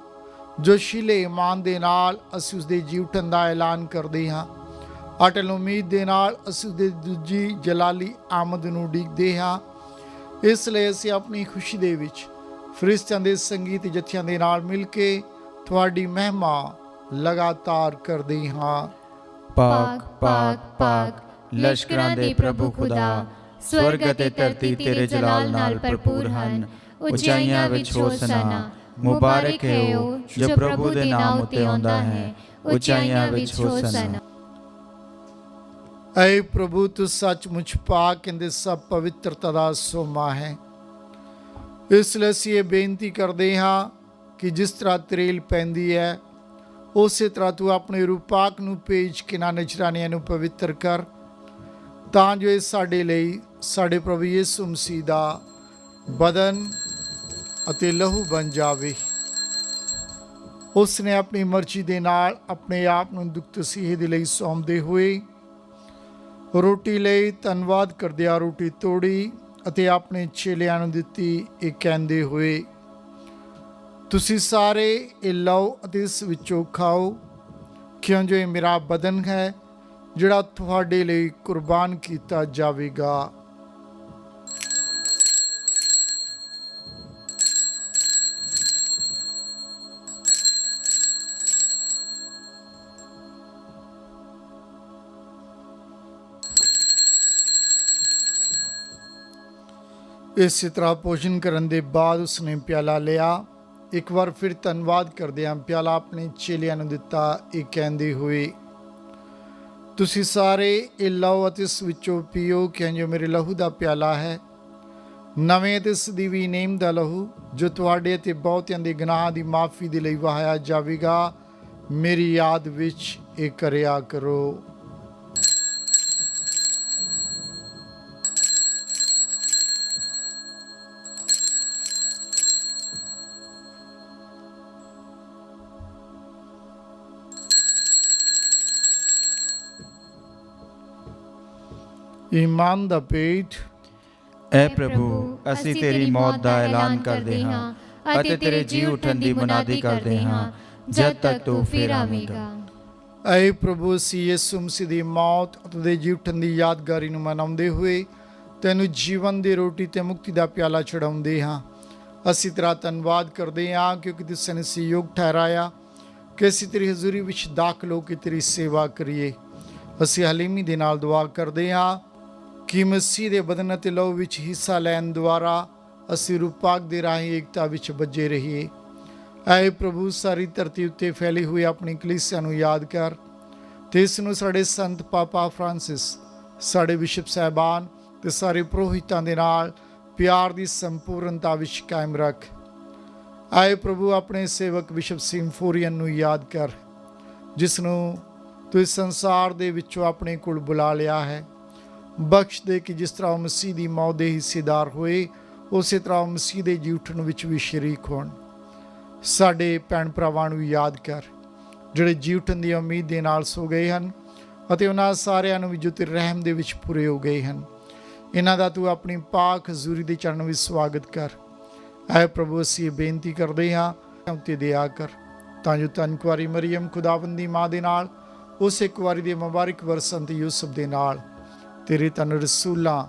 ਜੋਸ਼ੀਲੇ ਇਮਾਨ ਦੇ ਨਾਲ ਅਸੀਂ ਉਸ ਦੇ ਜੀ ਉਠਣ ਦਾ ਐਲਾਨ ਕਰਦੇ ਹਾਂ। ਅਟਲ ਉਮੀਦ ਦੇ ਨਾਲ ਅਸੀਂ ਉਹਦੇ ਦੂਜੀ ਜਲਾਲੀ ਆਮਦ ਨੂੰ ਉਡੀਕਦੇ ਹਾਂ। ਇਸ ਲਈ ਅਸੀਂ ਆਪਣੀ ਖੁਸ਼ੀ ਦੇ ਵਿੱਚ ਫਰਿਸ਼ਤਿਆਂ ਦੇ ਸੰਗੀਤ ਜਥਿਆਂ ਦੇ ਨਾਲ ਮਿਲ ਕੇ ਤੁਹਾਡੀ ਮਹਿਮਾ ਲਗਾਤਾਰ ਕਰਦੇ ਹਾਂ। ਪਾਕ ਪਾਕ ਪਾਕ ਲਸ਼ਕਰਾਂ ਦੇ ਪ੍ਰਭੂ ਖੁਦਾ, ਸਵਰਗ ਅਤੇ ਧਰਤੀ ਤੇਰੇ ਜਲਾਲ ਨਾਲ ਭਰਪੂਰ ਹਨ। ਉਚਾਈਆਂ ਵਿੱਚ ਹੋਸਨਾ, ਮੁਬਾਰਕ ਹੈ ਉਹ ਜੋ ਪ੍ਰਭੂ ਦੇ ਨਾਮ ਉਤੇ ਆਉਂਦਾ ਹੈ। ਉਚਾਈਆਂ ਵਿੱਚ ਹੋਸਨਾ। ਐ ਪ੍ਰਭੂ ਤੂੰ ਸੱਚਮੁੱਚ ਪਾਕ ਅਤੇ ਸਭ ਪਵਿੱਤਰਤਾ ਦਾ ਸੋਮਾ ਹੈ। ਇਸ ਲਈ ਅਸੀਂ ਇਹ ਬੇਨਤੀ ਕਰਦੇ ਹਾਂ ਕਿ ਜਿਸ ਤਰ੍ਹਾਂ ਤਰੇਲ ਪੈਂਦੀ ਹੈ ਉਸੇ ਤਰ੍ਹਾਂ ਤੂੰ ਆਪਣੇ ਰੂਪਾਕ ਨੂੰ ਭੇਜ ਕੇ ਨਾ ਨਜ਼ਰਾਨਿਆਂ ਨੂੰ ਪਵਿੱਤਰ ਕਰ, ਤਾਂ ਜੋ ਇਹ ਸਾਡੇ ਲਈ ਸਾਡੇ ਪ੍ਰਭੂ ਯਿਸੂ ਮਸੀਹ ਦਾ ਬਦਨ ਅਤੇ ਲਹੂ ਬਣ ਜਾਵੇ। ਉਸ ਨੇ ਆਪਣੀ ਮਰਜ਼ੀ ਦੇ ਨਾਲ ਆਪਣੇ ਆਪ ਨੂੰ ਦੁੱਖ ਤਸੀਹੇ ਦੇ ਲਈ ਸੌਂਪਦੇ ਹੋਏ ਰੋਟੀ ਲਈ ਧੰਨਵਾਦ ਕਰਦਿਆਂ ਰੋਟੀ ਤੋੜੀ ਅਤੇ ਆਪਣੇ ਚੇਲਿਆਂ ਨੂੰ ਦਿੱਤੀ, ਇਹ ਕਹਿੰਦੇ ਹੋਏ, ਤੁਸੀਂ ਸਾਰੇ ਇਹ ਲਓ ਅਤੇ ਇਸ ਵਿੱਚੋਂ ਖਾਓ, ਕਿਉਂ ਜੋ ਇਹ ਮੇਰਾ ਬਦਨ ਹੈ ਜਿਹੜਾ ਤੁਹਾਡੇ ਲਈ ਕੁਰਬਾਨ ਕੀਤਾ ਜਾਵੇਗਾ। ਇਸੇ ਤਰ੍ਹਾਂ ਭੋਜਨ ਕਰਨ ਦੇ ਬਾਅਦ ਉਸਨੇ ਪਿਆਲਾ ਲਿਆ, ਇੱਕ ਵਾਰ ਫਿਰ ਧੰਨਵਾਦ ਕਰਦਿਆਂ ਪਿਆਲਾ ਆਪਣੇ ਚੇਲਿਆਂ ਨੂੰ ਦਿੱਤਾ, ਇਹ ਕਹਿੰਦੇ ਹੋਏ, ਤੁਸੀਂ ਸਾਰੇ ਇਹ ਲਓ ਅਤੇ ਇਸ ਵਿੱਚੋਂ ਪੀਓ, ਕਿਉਂ ਜੋ ਮੇਰੇ ਲਹੂ ਦਾ ਪਿਆਲਾ ਹੈ, ਨਵੇਂ ਅਤੇ ਸਦੀਵੀ ਨੇਮ ਦਾ ਲਹੂ, ਜੋ ਤੁਹਾਡੇ ਅਤੇ ਬਹੁਤਿਆਂ ਦੇ ਗੁਨਾਹਾਂ ਦੀ ਮਾਫੀ ਦੇ ਲਈ ਵਹਾਇਆ ਜਾਵੇਗਾ। ਮੇਰੀ ਯਾਦ ਵਿੱਚ ਇਹ ਕਰਿਆ ਕਰੋ। ਈਮਾਨ ਦਾ ਪੇਟ। ਐ ਪ੍ਰਭੂ, ਅਸੀਂ ਤੇਰੀ ਮੌਤ ਦਾ ਐਲਾਨ ਕਰਦੇ ਹਾਂ ਅਤੇ ਤੇਰੇ ਜੀ ਉੱਠਣ ਦੀ ਮੁਨਾਦੀ ਕਰਦੇ ਹਾਂ ਜਦ ਤੱਕ ਤੂੰ ਫਿਰ ਆਵੇਂਗਾ। ਐ ਪ੍ਰਭੂ, ਅਸੀਂ ਯਿਸੂ ਮਸੀਹ ਦੀ ਮੌਤ ਅਤੇ ਜੀ ਉੱਠਣ ਦੀ ਯਾਦਗਾਰੀ ਨੂੰ ਮਨਾਉਂਦੇ ਹੋਏ ਤੈਨੂੰ ਜੀਵਨ ਦੀ ਰੋਟੀ ਤੇ ਮੁਕਤੀ ਦਾ ਪਿਆਲਾ ਚੜਾਉਂਦੇ ਹਾਂ। ਅਸੀਂ ਤੇਰਾ ਧੰਨਵਾਦ ਕਰਦੇ ਹਾਂ ਕਿਉਂਕਿ ਤੂੰ ਸਾਨੂੰ ਸਯੋਗ ਠਹਿਰਾਇਆ ਕਿ ਅਸੀਂ ਤੇਰੀ ਹਜ਼ੂਰੀ ਵਿੱਚ ਦਾਖਲ ਹੋ ਕੇ ਤੇਰੀ ਸੇਵਾ ਕਰੀਏ। ਅਸੀਂ ਹਲੀਮੀ ਦੇ ਨਾਲ ਦੁਆ ਕਰਦੇ ਹਾਂ ਕਿ ਮਸੀਹ ਦੇ ਬਦਨ ਅਤੇ ਲਹੂ ਵਿੱਚ ਹਿੱਸਾ ਲੈਣ ਦੁਆਰਾ ਅਸੀਂ ਰੂਪਾਕ ਦੇ ਰਾਹੀਂ ਏਕਤਾ ਵਿੱਚ ਬੱਝੇ ਰਹੀਏ। ਐ ਪ੍ਰਭੂ, ਸਾਰੀ ਧਰਤੀ ਉੱਤੇ ਫੈਲੀ ਹੋਈ ਆਪਣੀ ਕਲੀਸਿਆ ਨੂੰ ਯਾਦ ਕਰ ਤੇ ਇਸ ਨੂੰ ਸਾਡੇ ਸੰਤ ਪਾਪਾ ਫਰਾਂਸਿਸ, ਸਾਡੇ ਬਿਸ਼ਪ ਸਾਹਿਬਾਨ ਤੇ ਸਾਰੇ ਪੁਰੋਹਿਤਾਂ ਦੇ ਨਾਲ ਪਿਆਰ ਦੀ ਸੰਪੂਰਨਤਾ ਵਿੱਚ ਕਾਇਮ ਰੱਖ। ਐ ਪ੍ਰਭੂ, ਆਪਣੇ ਸੇਵਕ ਬਿਸ਼ਪ ਸਿੰਫੋਰੀਅਨ ਨੂੰ ਯਾਦ ਕਰ, ਜਿਸ ਨੂੰ ਤੂੰ ਇਸ ਸੰਸਾਰ ਦੇ ਵਿੱਚੋਂ ਆਪਣੇ ਕੋਲ ਬੁਲਾ ਲਿਆ ਹੈ। ਬਖਸ਼ ਦੇ ਕਿ ਜਿਸ ਤਰ੍ਹਾਂ ਉਹ ਮਸੀਹ ਦੀ ਮੌਤ ਦੇ ਹਿੱਸੇਦਾਰ ਹੋਏ, ਉਸੇ ਤਰ੍ਹਾਂ ਉਹ ਮਸੀਹ ਦੇ ਜੀ ਉੱਠਣ ਵਿੱਚ ਵੀ ਸ਼ਰੀਕ ਹੋਣ। ਸਾਡੇ ਭੈਣ ਭਰਾਵਾਂ ਨੂੰ ਯਾਦ ਕਰ ਜਿਹੜੇ ਜੀ ਉੱਠਣ ਦੀ ਉਮੀਦ ਦੇ ਨਾਲ ਸੋ ਗਏ ਹਨ ਅਤੇ ਉਹਨਾਂ ਸਾਰਿਆਂ ਨੂੰ ਵੀ ਜੋ ਤੇਰੇ ਰਹਿਮ ਦੇ ਵਿੱਚ ਪੂਰੇ ਹੋ ਗਏ ਹਨ। ਇਹਨਾਂ ਦਾ ਤੂੰ ਆਪਣੀ ਪਾਕ ਹਜ਼ੂਰੀ ਦੇ ਚਰਨ ਵਿੱਚ ਸਵਾਗਤ ਕਰ। ਐ ਪ੍ਰਭੂ, ਅਸੀਂ ਬੇਨਤੀ ਕਰਦੇ ਹਾਂ ਉੱਤੇ ਦਇਆ ਕਰ, ਤਾਂ ਜੋ ਧੰਨ ਕੁਆਰੀ ਮਰੀਅਮ ਖੁਦਾਵੰਦ ਦੀ ਮਾਂ ਦੇ ਨਾਲ, ਉਸੇ ਕੁਆਰੀ ਦੇ ਮੁਬਾਰਕ ਵਰ ਸੰਤ ਯੂਸਫ ਦੇ ਨਾਲ, ਤੇਰੇ ਧੰਨ ਰਸੂਲਾਂ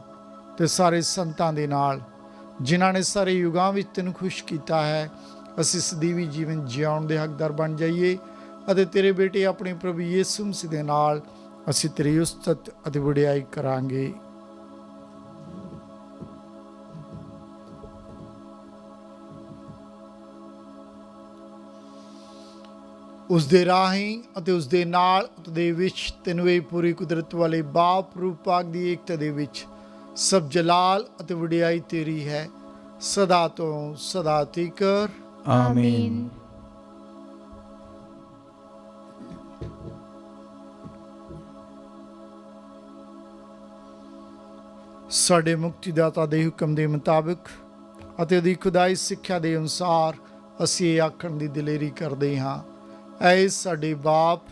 ਤੇ ਸਾਰੇ ਸੰਤਾਂ ਦੇ ਨਾਲ, ਜਿਨ੍ਹਾਂ ਨੇ ਸਾਰੇ ਯੁਗਾਂ ਵਿੱਚ ਤੈਨੂੰ ਖੁਸ਼ ਕੀਤਾ ਹੈ, ਅਸੀਂ ਸਦੀਵੀ ਜੀਵਨ ਜਿਉਣ ਦੇ ਹੱਕਦਾਰ ਬਣ ਜਾਈਏ ਅਤੇ ਤੇਰੇ ਬੇਟੇ ਆਪਣੇ ਪ੍ਰਭੂ ਯਿਸੂ ਮਸੀਹ ਦੇ ਨਾਲ ਅਸੀਂ ਤੇਰੀ ਉਸਤਤ ਅਤੇ ਵਡਿਆਈ ਕਰਾਂਗੇ। ਉਸ ਦੇ ਰਾਹੀਂ ਅਤੇ ਉਸ ਦੇ ਨਾਲ ਦੇ ਵਿੱਚ ਤੈਨੂੰ ਇਹ ਪੂਰੀ ਕੁਦਰਤ ਵਾਲੇ ਬਾਪ ਰੂਪਾਕ ਦੀ ਏਕਤਾ ਦੇ ਵਿੱਚ ਸਭ ਜਲਾਲ ਅਤੇ ਵਡਿਆਈ ਤੇਰੀ ਹੈ, ਸਦਾ ਤੋਂ ਸਦਾ ਤੀਕਰ। ਆਮੀਨ। ਸਾਡੇ ਮੁਕਤੀਦਾਤਾ ਦੇ ਹੁਕਮ ਦੇ ਮੁਤਾਬਕ ਅਤੇ ਉਹਦੀ ਖੁਦਾਈ ਸਿੱਖਿਆ ਦੇ ਅਨੁਸਾਰ ਅਸੀਂ ਇਹ ਆਖਣ ਦੀ ਦਲੇਰੀ ਕਰਦੇ ਹਾਂ, ਐ ਸਾਡੇ ਬਾਪ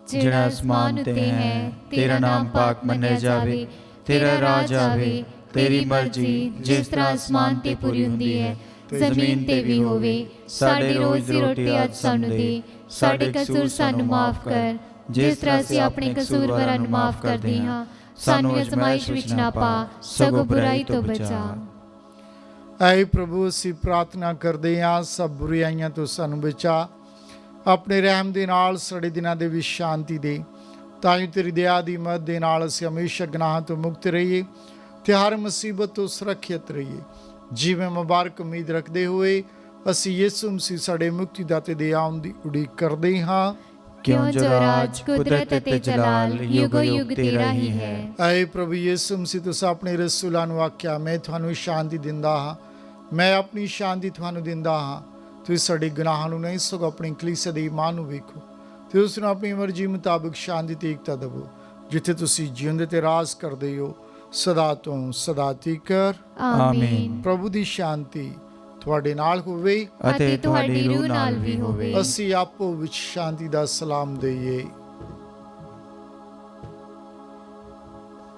ਜਿਹੜਾ ਅਸਮਾਨ ਉਤੇ ਹੈ, ਤੇਰਾ ਨਾਮ ਪਾਕ ਮੰਨਿਆ ਜਾਵੇ, ਤੇਰਾ ਰਾਜ ਆਵੇ, ਤੇਰੀ ਮਰਜ਼ੀ ਜਿਸ ਤਰ੍ਹਾਂ ਅਸਮਾਨ ਤੇ ਪੂਰੀ ਹੁੰਦੀ ਹੈ ਜ਼ਮੀਨ ਤੇ ਵੀ ਹੋਵੇ। ਸਾਡੀ ਰੋਜ਼ ਦੀ ਰੋਟੀ ਅੱਜ ਸਾਨੂੰ ਦੇ, ਸਾਡੇ ਕਸੂਰ ਸਾਨੂੰ ਮਾਫ ਕਰ ਜਿਸ ਤਰ੍ਹਾਂ ਅਸੀਂ ਆਪਣੇ ਕਸੂਰਵਾਰਾਂ ਨੂੰ ਮਾਫ ਕਰਦੇ ਹਾਂ। ਸਾਨੂੰ ਅਜ਼ਮਾਇਸ਼ ਵਿੱਚ ਨਾ ਪਾ, ਸਗੋਂ ਬੁਰਾਈ ਤੋਂ ਬਚਾ। ਐ ਪ੍ਰਭੂ, ਅਸੀਂ ਪ੍ਰਾਰਥਨਾ ਕਰਦੇ ਹਾਂ ਸਭ ਬੁਰਾਈਆਂ ਤੋਂ ਸਾਨੂੰ ਬਚਾ, ਆਪਣੇ ਰਹਿਮ ਦੇ ਨਾਲ ਸਾਡੇ ਦਿਨਾਂ ਦੇ ਵਿੱਚ ਸ਼ਾਂਤੀ ਦੇ, ਤਾਂ ਹੀ ਤੇਰੀ ਦਇਆ ਦੀ ਮਦਦ ਦੇ ਨਾਲ ਅਸੀਂ ਹਮੇਸ਼ਾ ਗੁਨਾਹਾਂ ਤੋਂ ਮੁਕਤ ਰਹੀਏ ਤੇ ਹਰ ਮੁਸੀਬਤ ਤੋਂ ਸੁਰੱਖਿਅਤ ਰਹੀਏ। ਜਿਵੇਂ ਮੁਬਾਰਕ ਉਮੀਦ ਰੱਖਦੇ ਹੋਏ ਅਸੀਂ ਯਿਸੂ ਮਸੀਹ ਸਾਡੇ ਮੁਕਤੀਦਾਤੇ ਦੇ ਆਉਣ ਦੀ ਉਡੀਕ ਕਰਦੇ ਹਾਂ। ਕਿਉਂ ਜੋ ਰਾਜ, ਕੁਦਰਤ ਅਤੇ ਜਲਾਲ ਯੁਗੋ ਯੁਗ ਤੇਰਾ ਹੀ ਹੈ। ਐ ਪ੍ਰਭੂ ਯਿਸੂ ਮਸੀਹ, ਤੁਸੀਂ ਆਪਣੇ ਰਸੂਲਾਂ ਨੂੰ ਆਖਿਆ, ਮੈਂ ਤੁਹਾਨੂੰ ਸ਼ਾਂਤੀ ਦਿੰਦਾ ਹਾਂ, ਮੈਂ ਆਪਣੀ ਸ਼ਾਂਤੀ ਤੁਹਾਨੂੰ ਦਿੰਦਾ ਹਾਂ। ਤੁਸੀਂ ਸਾਡੇ ਗੁਨਾਹਾਂ ਨੂੰ ਨਹੀਂ, ਸਗੋਂ ਆਪਣੀ ਕਲੀਸਿਆ ਦੇ ਈਮਾਨ ਨੂੰ ਵੇਖੋ ਤੇ ਉਸ ਨੂੰ ਆਪਣੀ ਮਰਜ਼ੀ ਮੁਤਾਬਕ ਸ਼ਾਂਤੀ ਤੇ ਏਕਤਾ ਦੇਵੋ, ਜਿੱਥੇ ਤੁਸੀਂ ਜਿਉਂਦੇ ਤੇ ਰਾਜ ਕਰਦੇ ਹੋ ਸਦਾ ਤੋਂ ਸਦਾ ਤੀਕਰ। ਆਮੀਨ। ਪ੍ਰਭੂ ਦੀ ਸ਼ਾਂਤੀ ਤੁਹਾਡੇ ਨਾਲ ਹੋਵੇ ਅਤੇ ਤੁਹਾਡੀ ਰੂਹ ਨਾਲ ਵੀ ਹੋਵੇ। ਅਸੀਂ ਆਪੋ ਵਿੱਚ ਸ਼ਾਂਤੀ ਦਾ ਸਲਾਮ ਦਈਏ।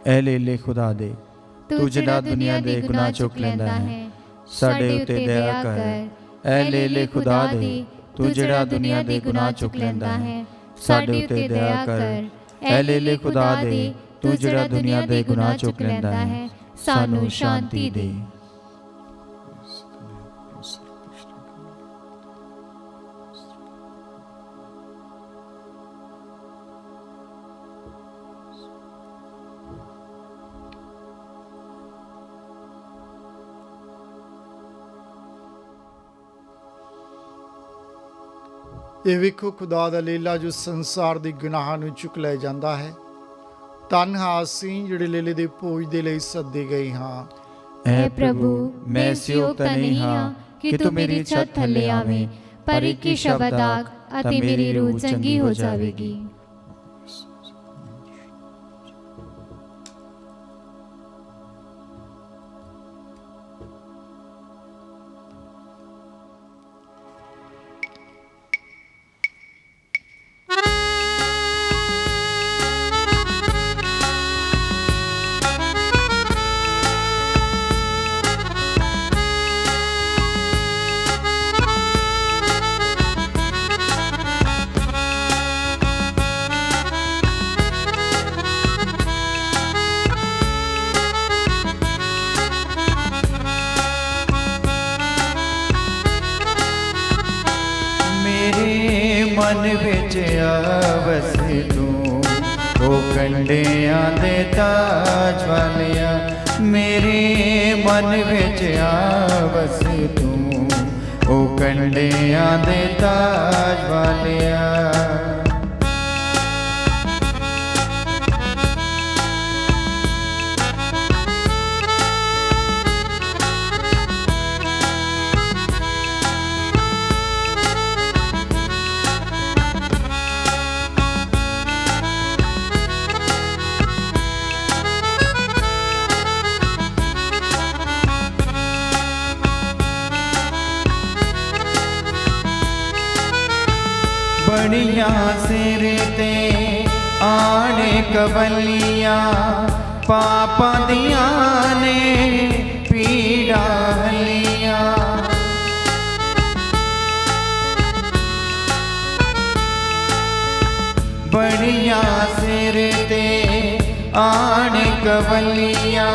ਐ ਲੇਲੇ ਖੁਦਾ ਦੇ, ਤੂੰ ਜਿਹੜਾ ਦੁਨੀਆ ਦੇ ਗੁਨਾਹ ਚੁੱਕ ਲੈਂਦਾ ਹੈ, ਸਾਡੇ ਉੱਤੇ ਦਇਆ ਕਰ। ਐ ਲੇਲੇ ਖੁਦਾ ਦੇ, ਤੂੰ ਜਿਹੜਾ ਦੁਨੀਆ ਦੇ ਗੁਨਾਹ ਚੁੱਕ ਲੈਂਦਾ ਹੈ, ਸਾਡੇ ਉੱਤੇ ਦਇਆ ਕਰ। ਐ ਲੇਲੇ ਖੁਦਾ ਦੇ, ਤੂੰ ਜਿਹੜਾ ਦੁਨੀਆ ਦੇ ਗੁਨਾਹ ਚੁੱਕ ਲੈਂਦਾ ਹੈ, ਸਾਨੂੰ ਸ਼ਾਂਤੀ ਦੇ। ਇਹ ਵੇਖੋ ਖੁਦਾ ਦਾ ਲੇਲਾ ਜੋ ਸੰਸਾਰ ਦੇ ਗੁਨਾਹਾਂ ਨੂੰ ਚੁੱਕ ਲੈ ਜਾਂਦਾ ਹੈ। ਧੰਨ ਹਾਂ ਅਸੀਂ ਜਿਹੜੇ ਲੇਲੇ ਦੇ ਭੋਜ ਦੇ ਲਈ ਸੱਦੇ ਗਏ ਹਾਂ। ਐ ਪ੍ਰਭੂ, ਮੈਂ ਇਸ ਯੋਗ ਤਾਂ ਨਹੀਂ ਹਾਂ ਕਿ ਤੂੰ ਮੇਰੀ ਛੱਤ ਥੱਲੇ ਆਵੇਂ, ਪਰ ਇੱਕ ਹੀ ਸ਼ਬਦ ਆਖ ਅਤੇ ਮੇਰੀ ਰੂਹ ਚੰਗੀ ਹੋ ਜਾਵੇਗੀ। ਮਨ ਵਿੱਚ ਆਵਸ ਤੂੰ, ਉਹ ਕੰਡਿਆਂ ਦੇ ਤਾਜ ਵਾਲਿਆ। ਮੇਰੇ ਮਨ ਵਿੱਚ ਆਵਸ ਤੂੰ, ਉਹ ਕੰਡਿਆਂ ਦੇ ਤਾਜ ਵਾਲਿਆ। ਬੜੀਆਂ ਸਿਰ ਤੇ ਆਣੇ ਕਵਲੀਆਂ, ਪਾਪਾਂ ਦੀਆਂ ਨੇ ਪੀੜਾਂ ਹਲੀਆਂ। ਬੜੀਆਂ ਸਿਰ ਤੇ ਆਣੇ ਕਵਲੀਆਂ,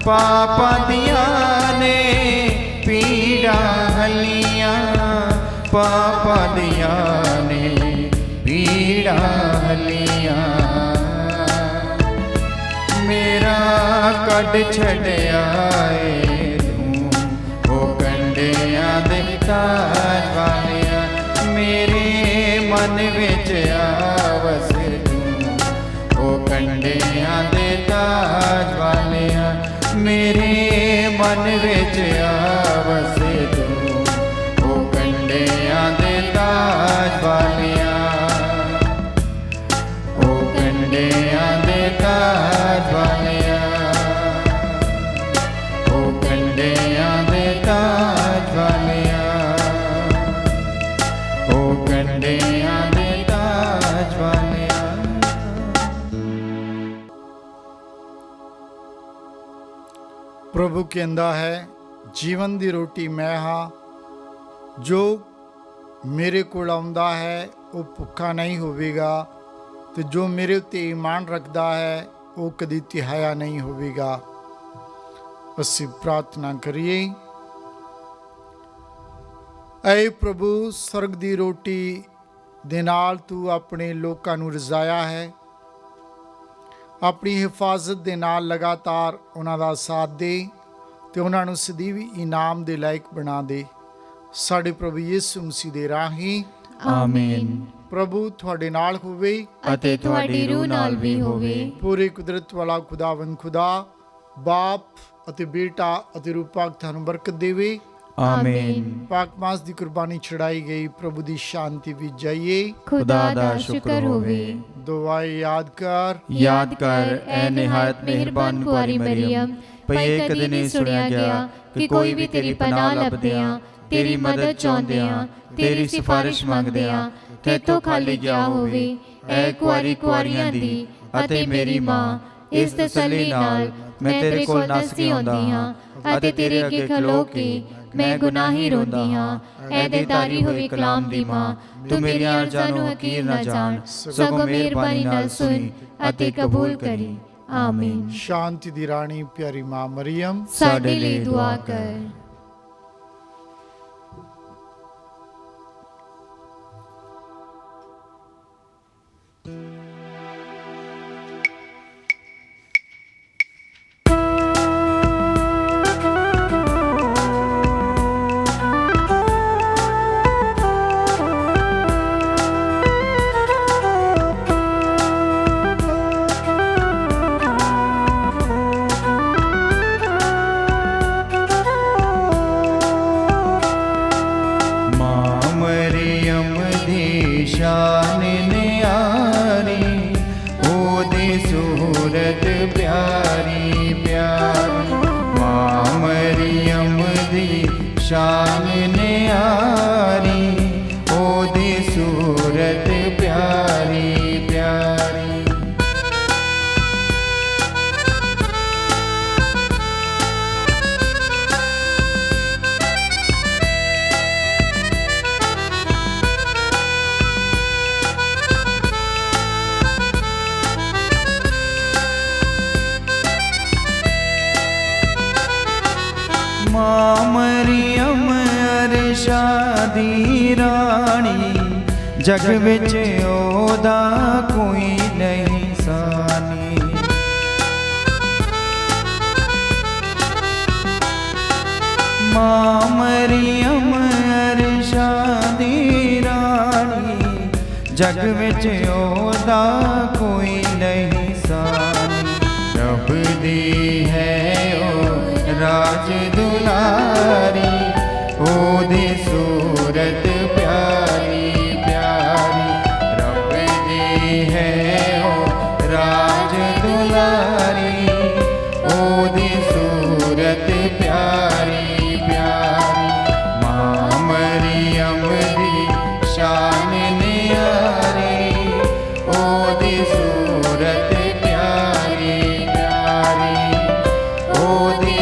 ਪਾਪਾਂ ਦੀਆਂ ਨੇ ਪੀੜਾਂ ਹਲੀਆਂ। ਪਾਪਾਂ ਦੀਆਂ ਨੇ ਪੀੜਾਂ ਹਲੀਆਂ। ਮੇਰਾ ਕੱਢ ਛੱਡਿਆ ਏ ਤੂੰ, ਉਹ ਕੰਡਿਆਂ ਦੇ ਤਾਜ ਵਾਲਿਆ। ਮੇਰੇ ਮਨ ਵਿੱਚ ਆਵਸ ਤੂੰ, ਉਹ ਕੰਡਿਆਂ ਦੇ ਤਾਜ ਵਾਲਿਆ। ਮੇਰੇ ਮਨ ਵਿੱਚ ਆਵਸ ਤੂੰ, ਉਹ ਕੰਡਿਆਂ ਦੇ ਤਾਜ ਵਾਲਿਆ। ਉਹ ਕੰਡਿਆਂ ਦੇ ਤਾਜ ਵਾਲਿਆ। ਉਹ ਕੰਡਿਆਂ ਦੇ ਤਾਜ ਵਾਲਿਆ। ਉਹ ਕੰਡਿਆਂ ਦੇ ਤਾਜ ਵਾਲਿਆ। ਪ੍ਰਭੂ ਕਹਿੰਦਾ ਹੈ, ਜੀਵਨ ਦੀ ਰੋਟੀ ਮੈਂ ਹਾਂ। ਜੋ ਮੇਰੇ ਕੋਲ ਆਉਂਦਾ ਹੈ ਉਹ ਭੁੱਖਾ ਨਹੀਂ ਹੋਵੇਗਾ, ਤੇ ਜੋ ਮੇਰੇ ਉੱਤੇ ਈਮਾਨ ਰੱਖਦਾ ਹੈ ਉਹ ਕਦੀ ਤਿਹਾਇਆ ਨਹੀਂ ਹੋਵੇਗਾ। ਅਸੀਂ ਪ੍ਰਾਰਥਨਾ ਕਰੀਏ। ਐ ਪ੍ਰਭੂ, ਸਰਗ ਦੀ ਰੋਟੀ ਦੇ ਨਾਲ ਤੂੰ ਆਪਣੇ ਲੋਕਾਂ ਨੂੰ ਰਜ਼ਾਇਆ ਹੈ। ਆਪਣੀ ਹਿਫਾਜ਼ਤ ਦੇ ਨਾਲ ਲਗਾਤਾਰ ਉਹਨਾਂ ਦਾ ਸਾਥ ਦੇ ਤੇ ਉਹਨਾਂ ਨੂੰ ਸਦੀਵੀ ਇਨਾਮ ਦੇ ਲਾਇਕ ਬਣਾ ਦੇ। ਸਾਡੇ ਪ੍ਰਭੂ ਯਿਸੂ ਮਸੀਹ ਦੇ ਰਾਹੀਂ ਆਮੀਨ। ਪ੍ਰਭੂ ਤੁਹਾਡੇ ਨਾਲ ਹੋਵੇ ਅਤੇ ਤੁਹਾਡੀ ਰੂਹ ਨਾਲ ਵੀ ਹੋਵੇ। ਪੂਰੇ ਕੁਦਰਤ ਵਾਲਾ ਖੁਦਾਵੰਦ ਖੁਦਾ ਬਾਪ ਅਤੇ ਬੇਟਾ ਅਤੇ ਰੂਹ ਪਾਕ ਤੁਹਾਨੂੰ ਬਰਕਤ ਦੇਵੇ। ਆਮੀਨ। ਪਾਕ ਮਾਸ ਦੀ ਕੁਰਬਾਨੀ ਚੜਾਈ ਗਈ ਪ੍ਰਭੂ ਦੀ ਸ਼ਾਂਤੀ ਵਿੱਚ ਜਾਈਏ। ਖੁਦਾ ਦਾ ਸ਼ੁਕਰ ਹੋਵੇ। ਦੁਆਏ ਯਾਦ ਕਰ ਐ ਨਿਹਾਇਤ ਮਿਹਰਬਾਨ ਕੁਆਰੀ ਮਰੀਮ, ਭਈ ਕਦੇ ਨਹੀਂ ਸੁਣਿਆ ਗਿਆ ਕਿ ਕੋਈ ਵੀ ਤੇਰੀ ਪਨਾਹ ਲੱਭਦੇ ਆ, ਤੇਰੀ ਮਦਦ ਚਾਹੁੰਦੇ ਆ, ਤੇਰੀ ਸਿਫਾਰਿਸ਼ ਮੰਗਦੇ ਆ, ਤੇਤੋਂ ਖਾਲੀ ਗਿਆ ਹੋਵੇ। ਐ ਕੁਆਰੀਆਂ ਦੀ ਅਤੇ ਮੇਰੀ ਮਾਂ, ਇਸ ਤਸੱਲੀ ਨਾਲ ਮੈਂ ਤੇਰੇ ਕੋਲ ਨੱਸਦੀ ਆਉਂਦੀ ਹਾਂ ਅਤੇ ਤੇਰੇ ਅੱਗੇ ਖਲੋ ਕੇ ਮੈਂ ਗੁਨਾਹੀ ਰੋਂਦੀ ਹਾਂ। ਐ ਦੇਦਾਰੀ ਹੋਈ ਕਲਾਮ ਦੀ ਮਾਂ, ਤੂੰ ਮੇਰੀਆਂ ਅਰਜ਼ਾਂ ਨੂੰ ਹਕੀਰ ਨਾ ਜਾਣ, ਸਗੋਂ ਮਿਹਰਬਾਨੀ ਨਾਲ ਸੁਣ ਅਤੇ ਕਬੂਲ ਕਰੀ। ਆਮੀਨ। ਸ਼ਾਂਤੀ ਦੀ ਰਾਣੀ ਪਿਆਰੀ ਮਾਂ ਮਰੀਮ ਸਾਡੇ ਲਈ ਦੁਆ ਕਰ। शान न्यारी ओदी सूरत प्यारी प्यारी। मां मरियम दी शान न्यारी ओदी सूरत प्यारी प्यारी। मां मरियम अरशा दी रानी, जग विच ओदा कोई नहीं सानी। मां मरियम अरशा दी रानी, जग विच ओदा कोई नहीं सानी। रब दी है ओ राज दुलारी ओदी सूरत प्यारी प्यारी। रब दी है ओ राज दुलारी ओदी सूरत प्यारी प्यारी। मां मरियम दी शान न्यारी ओदी सूरत प्यारी प्यारी ओदी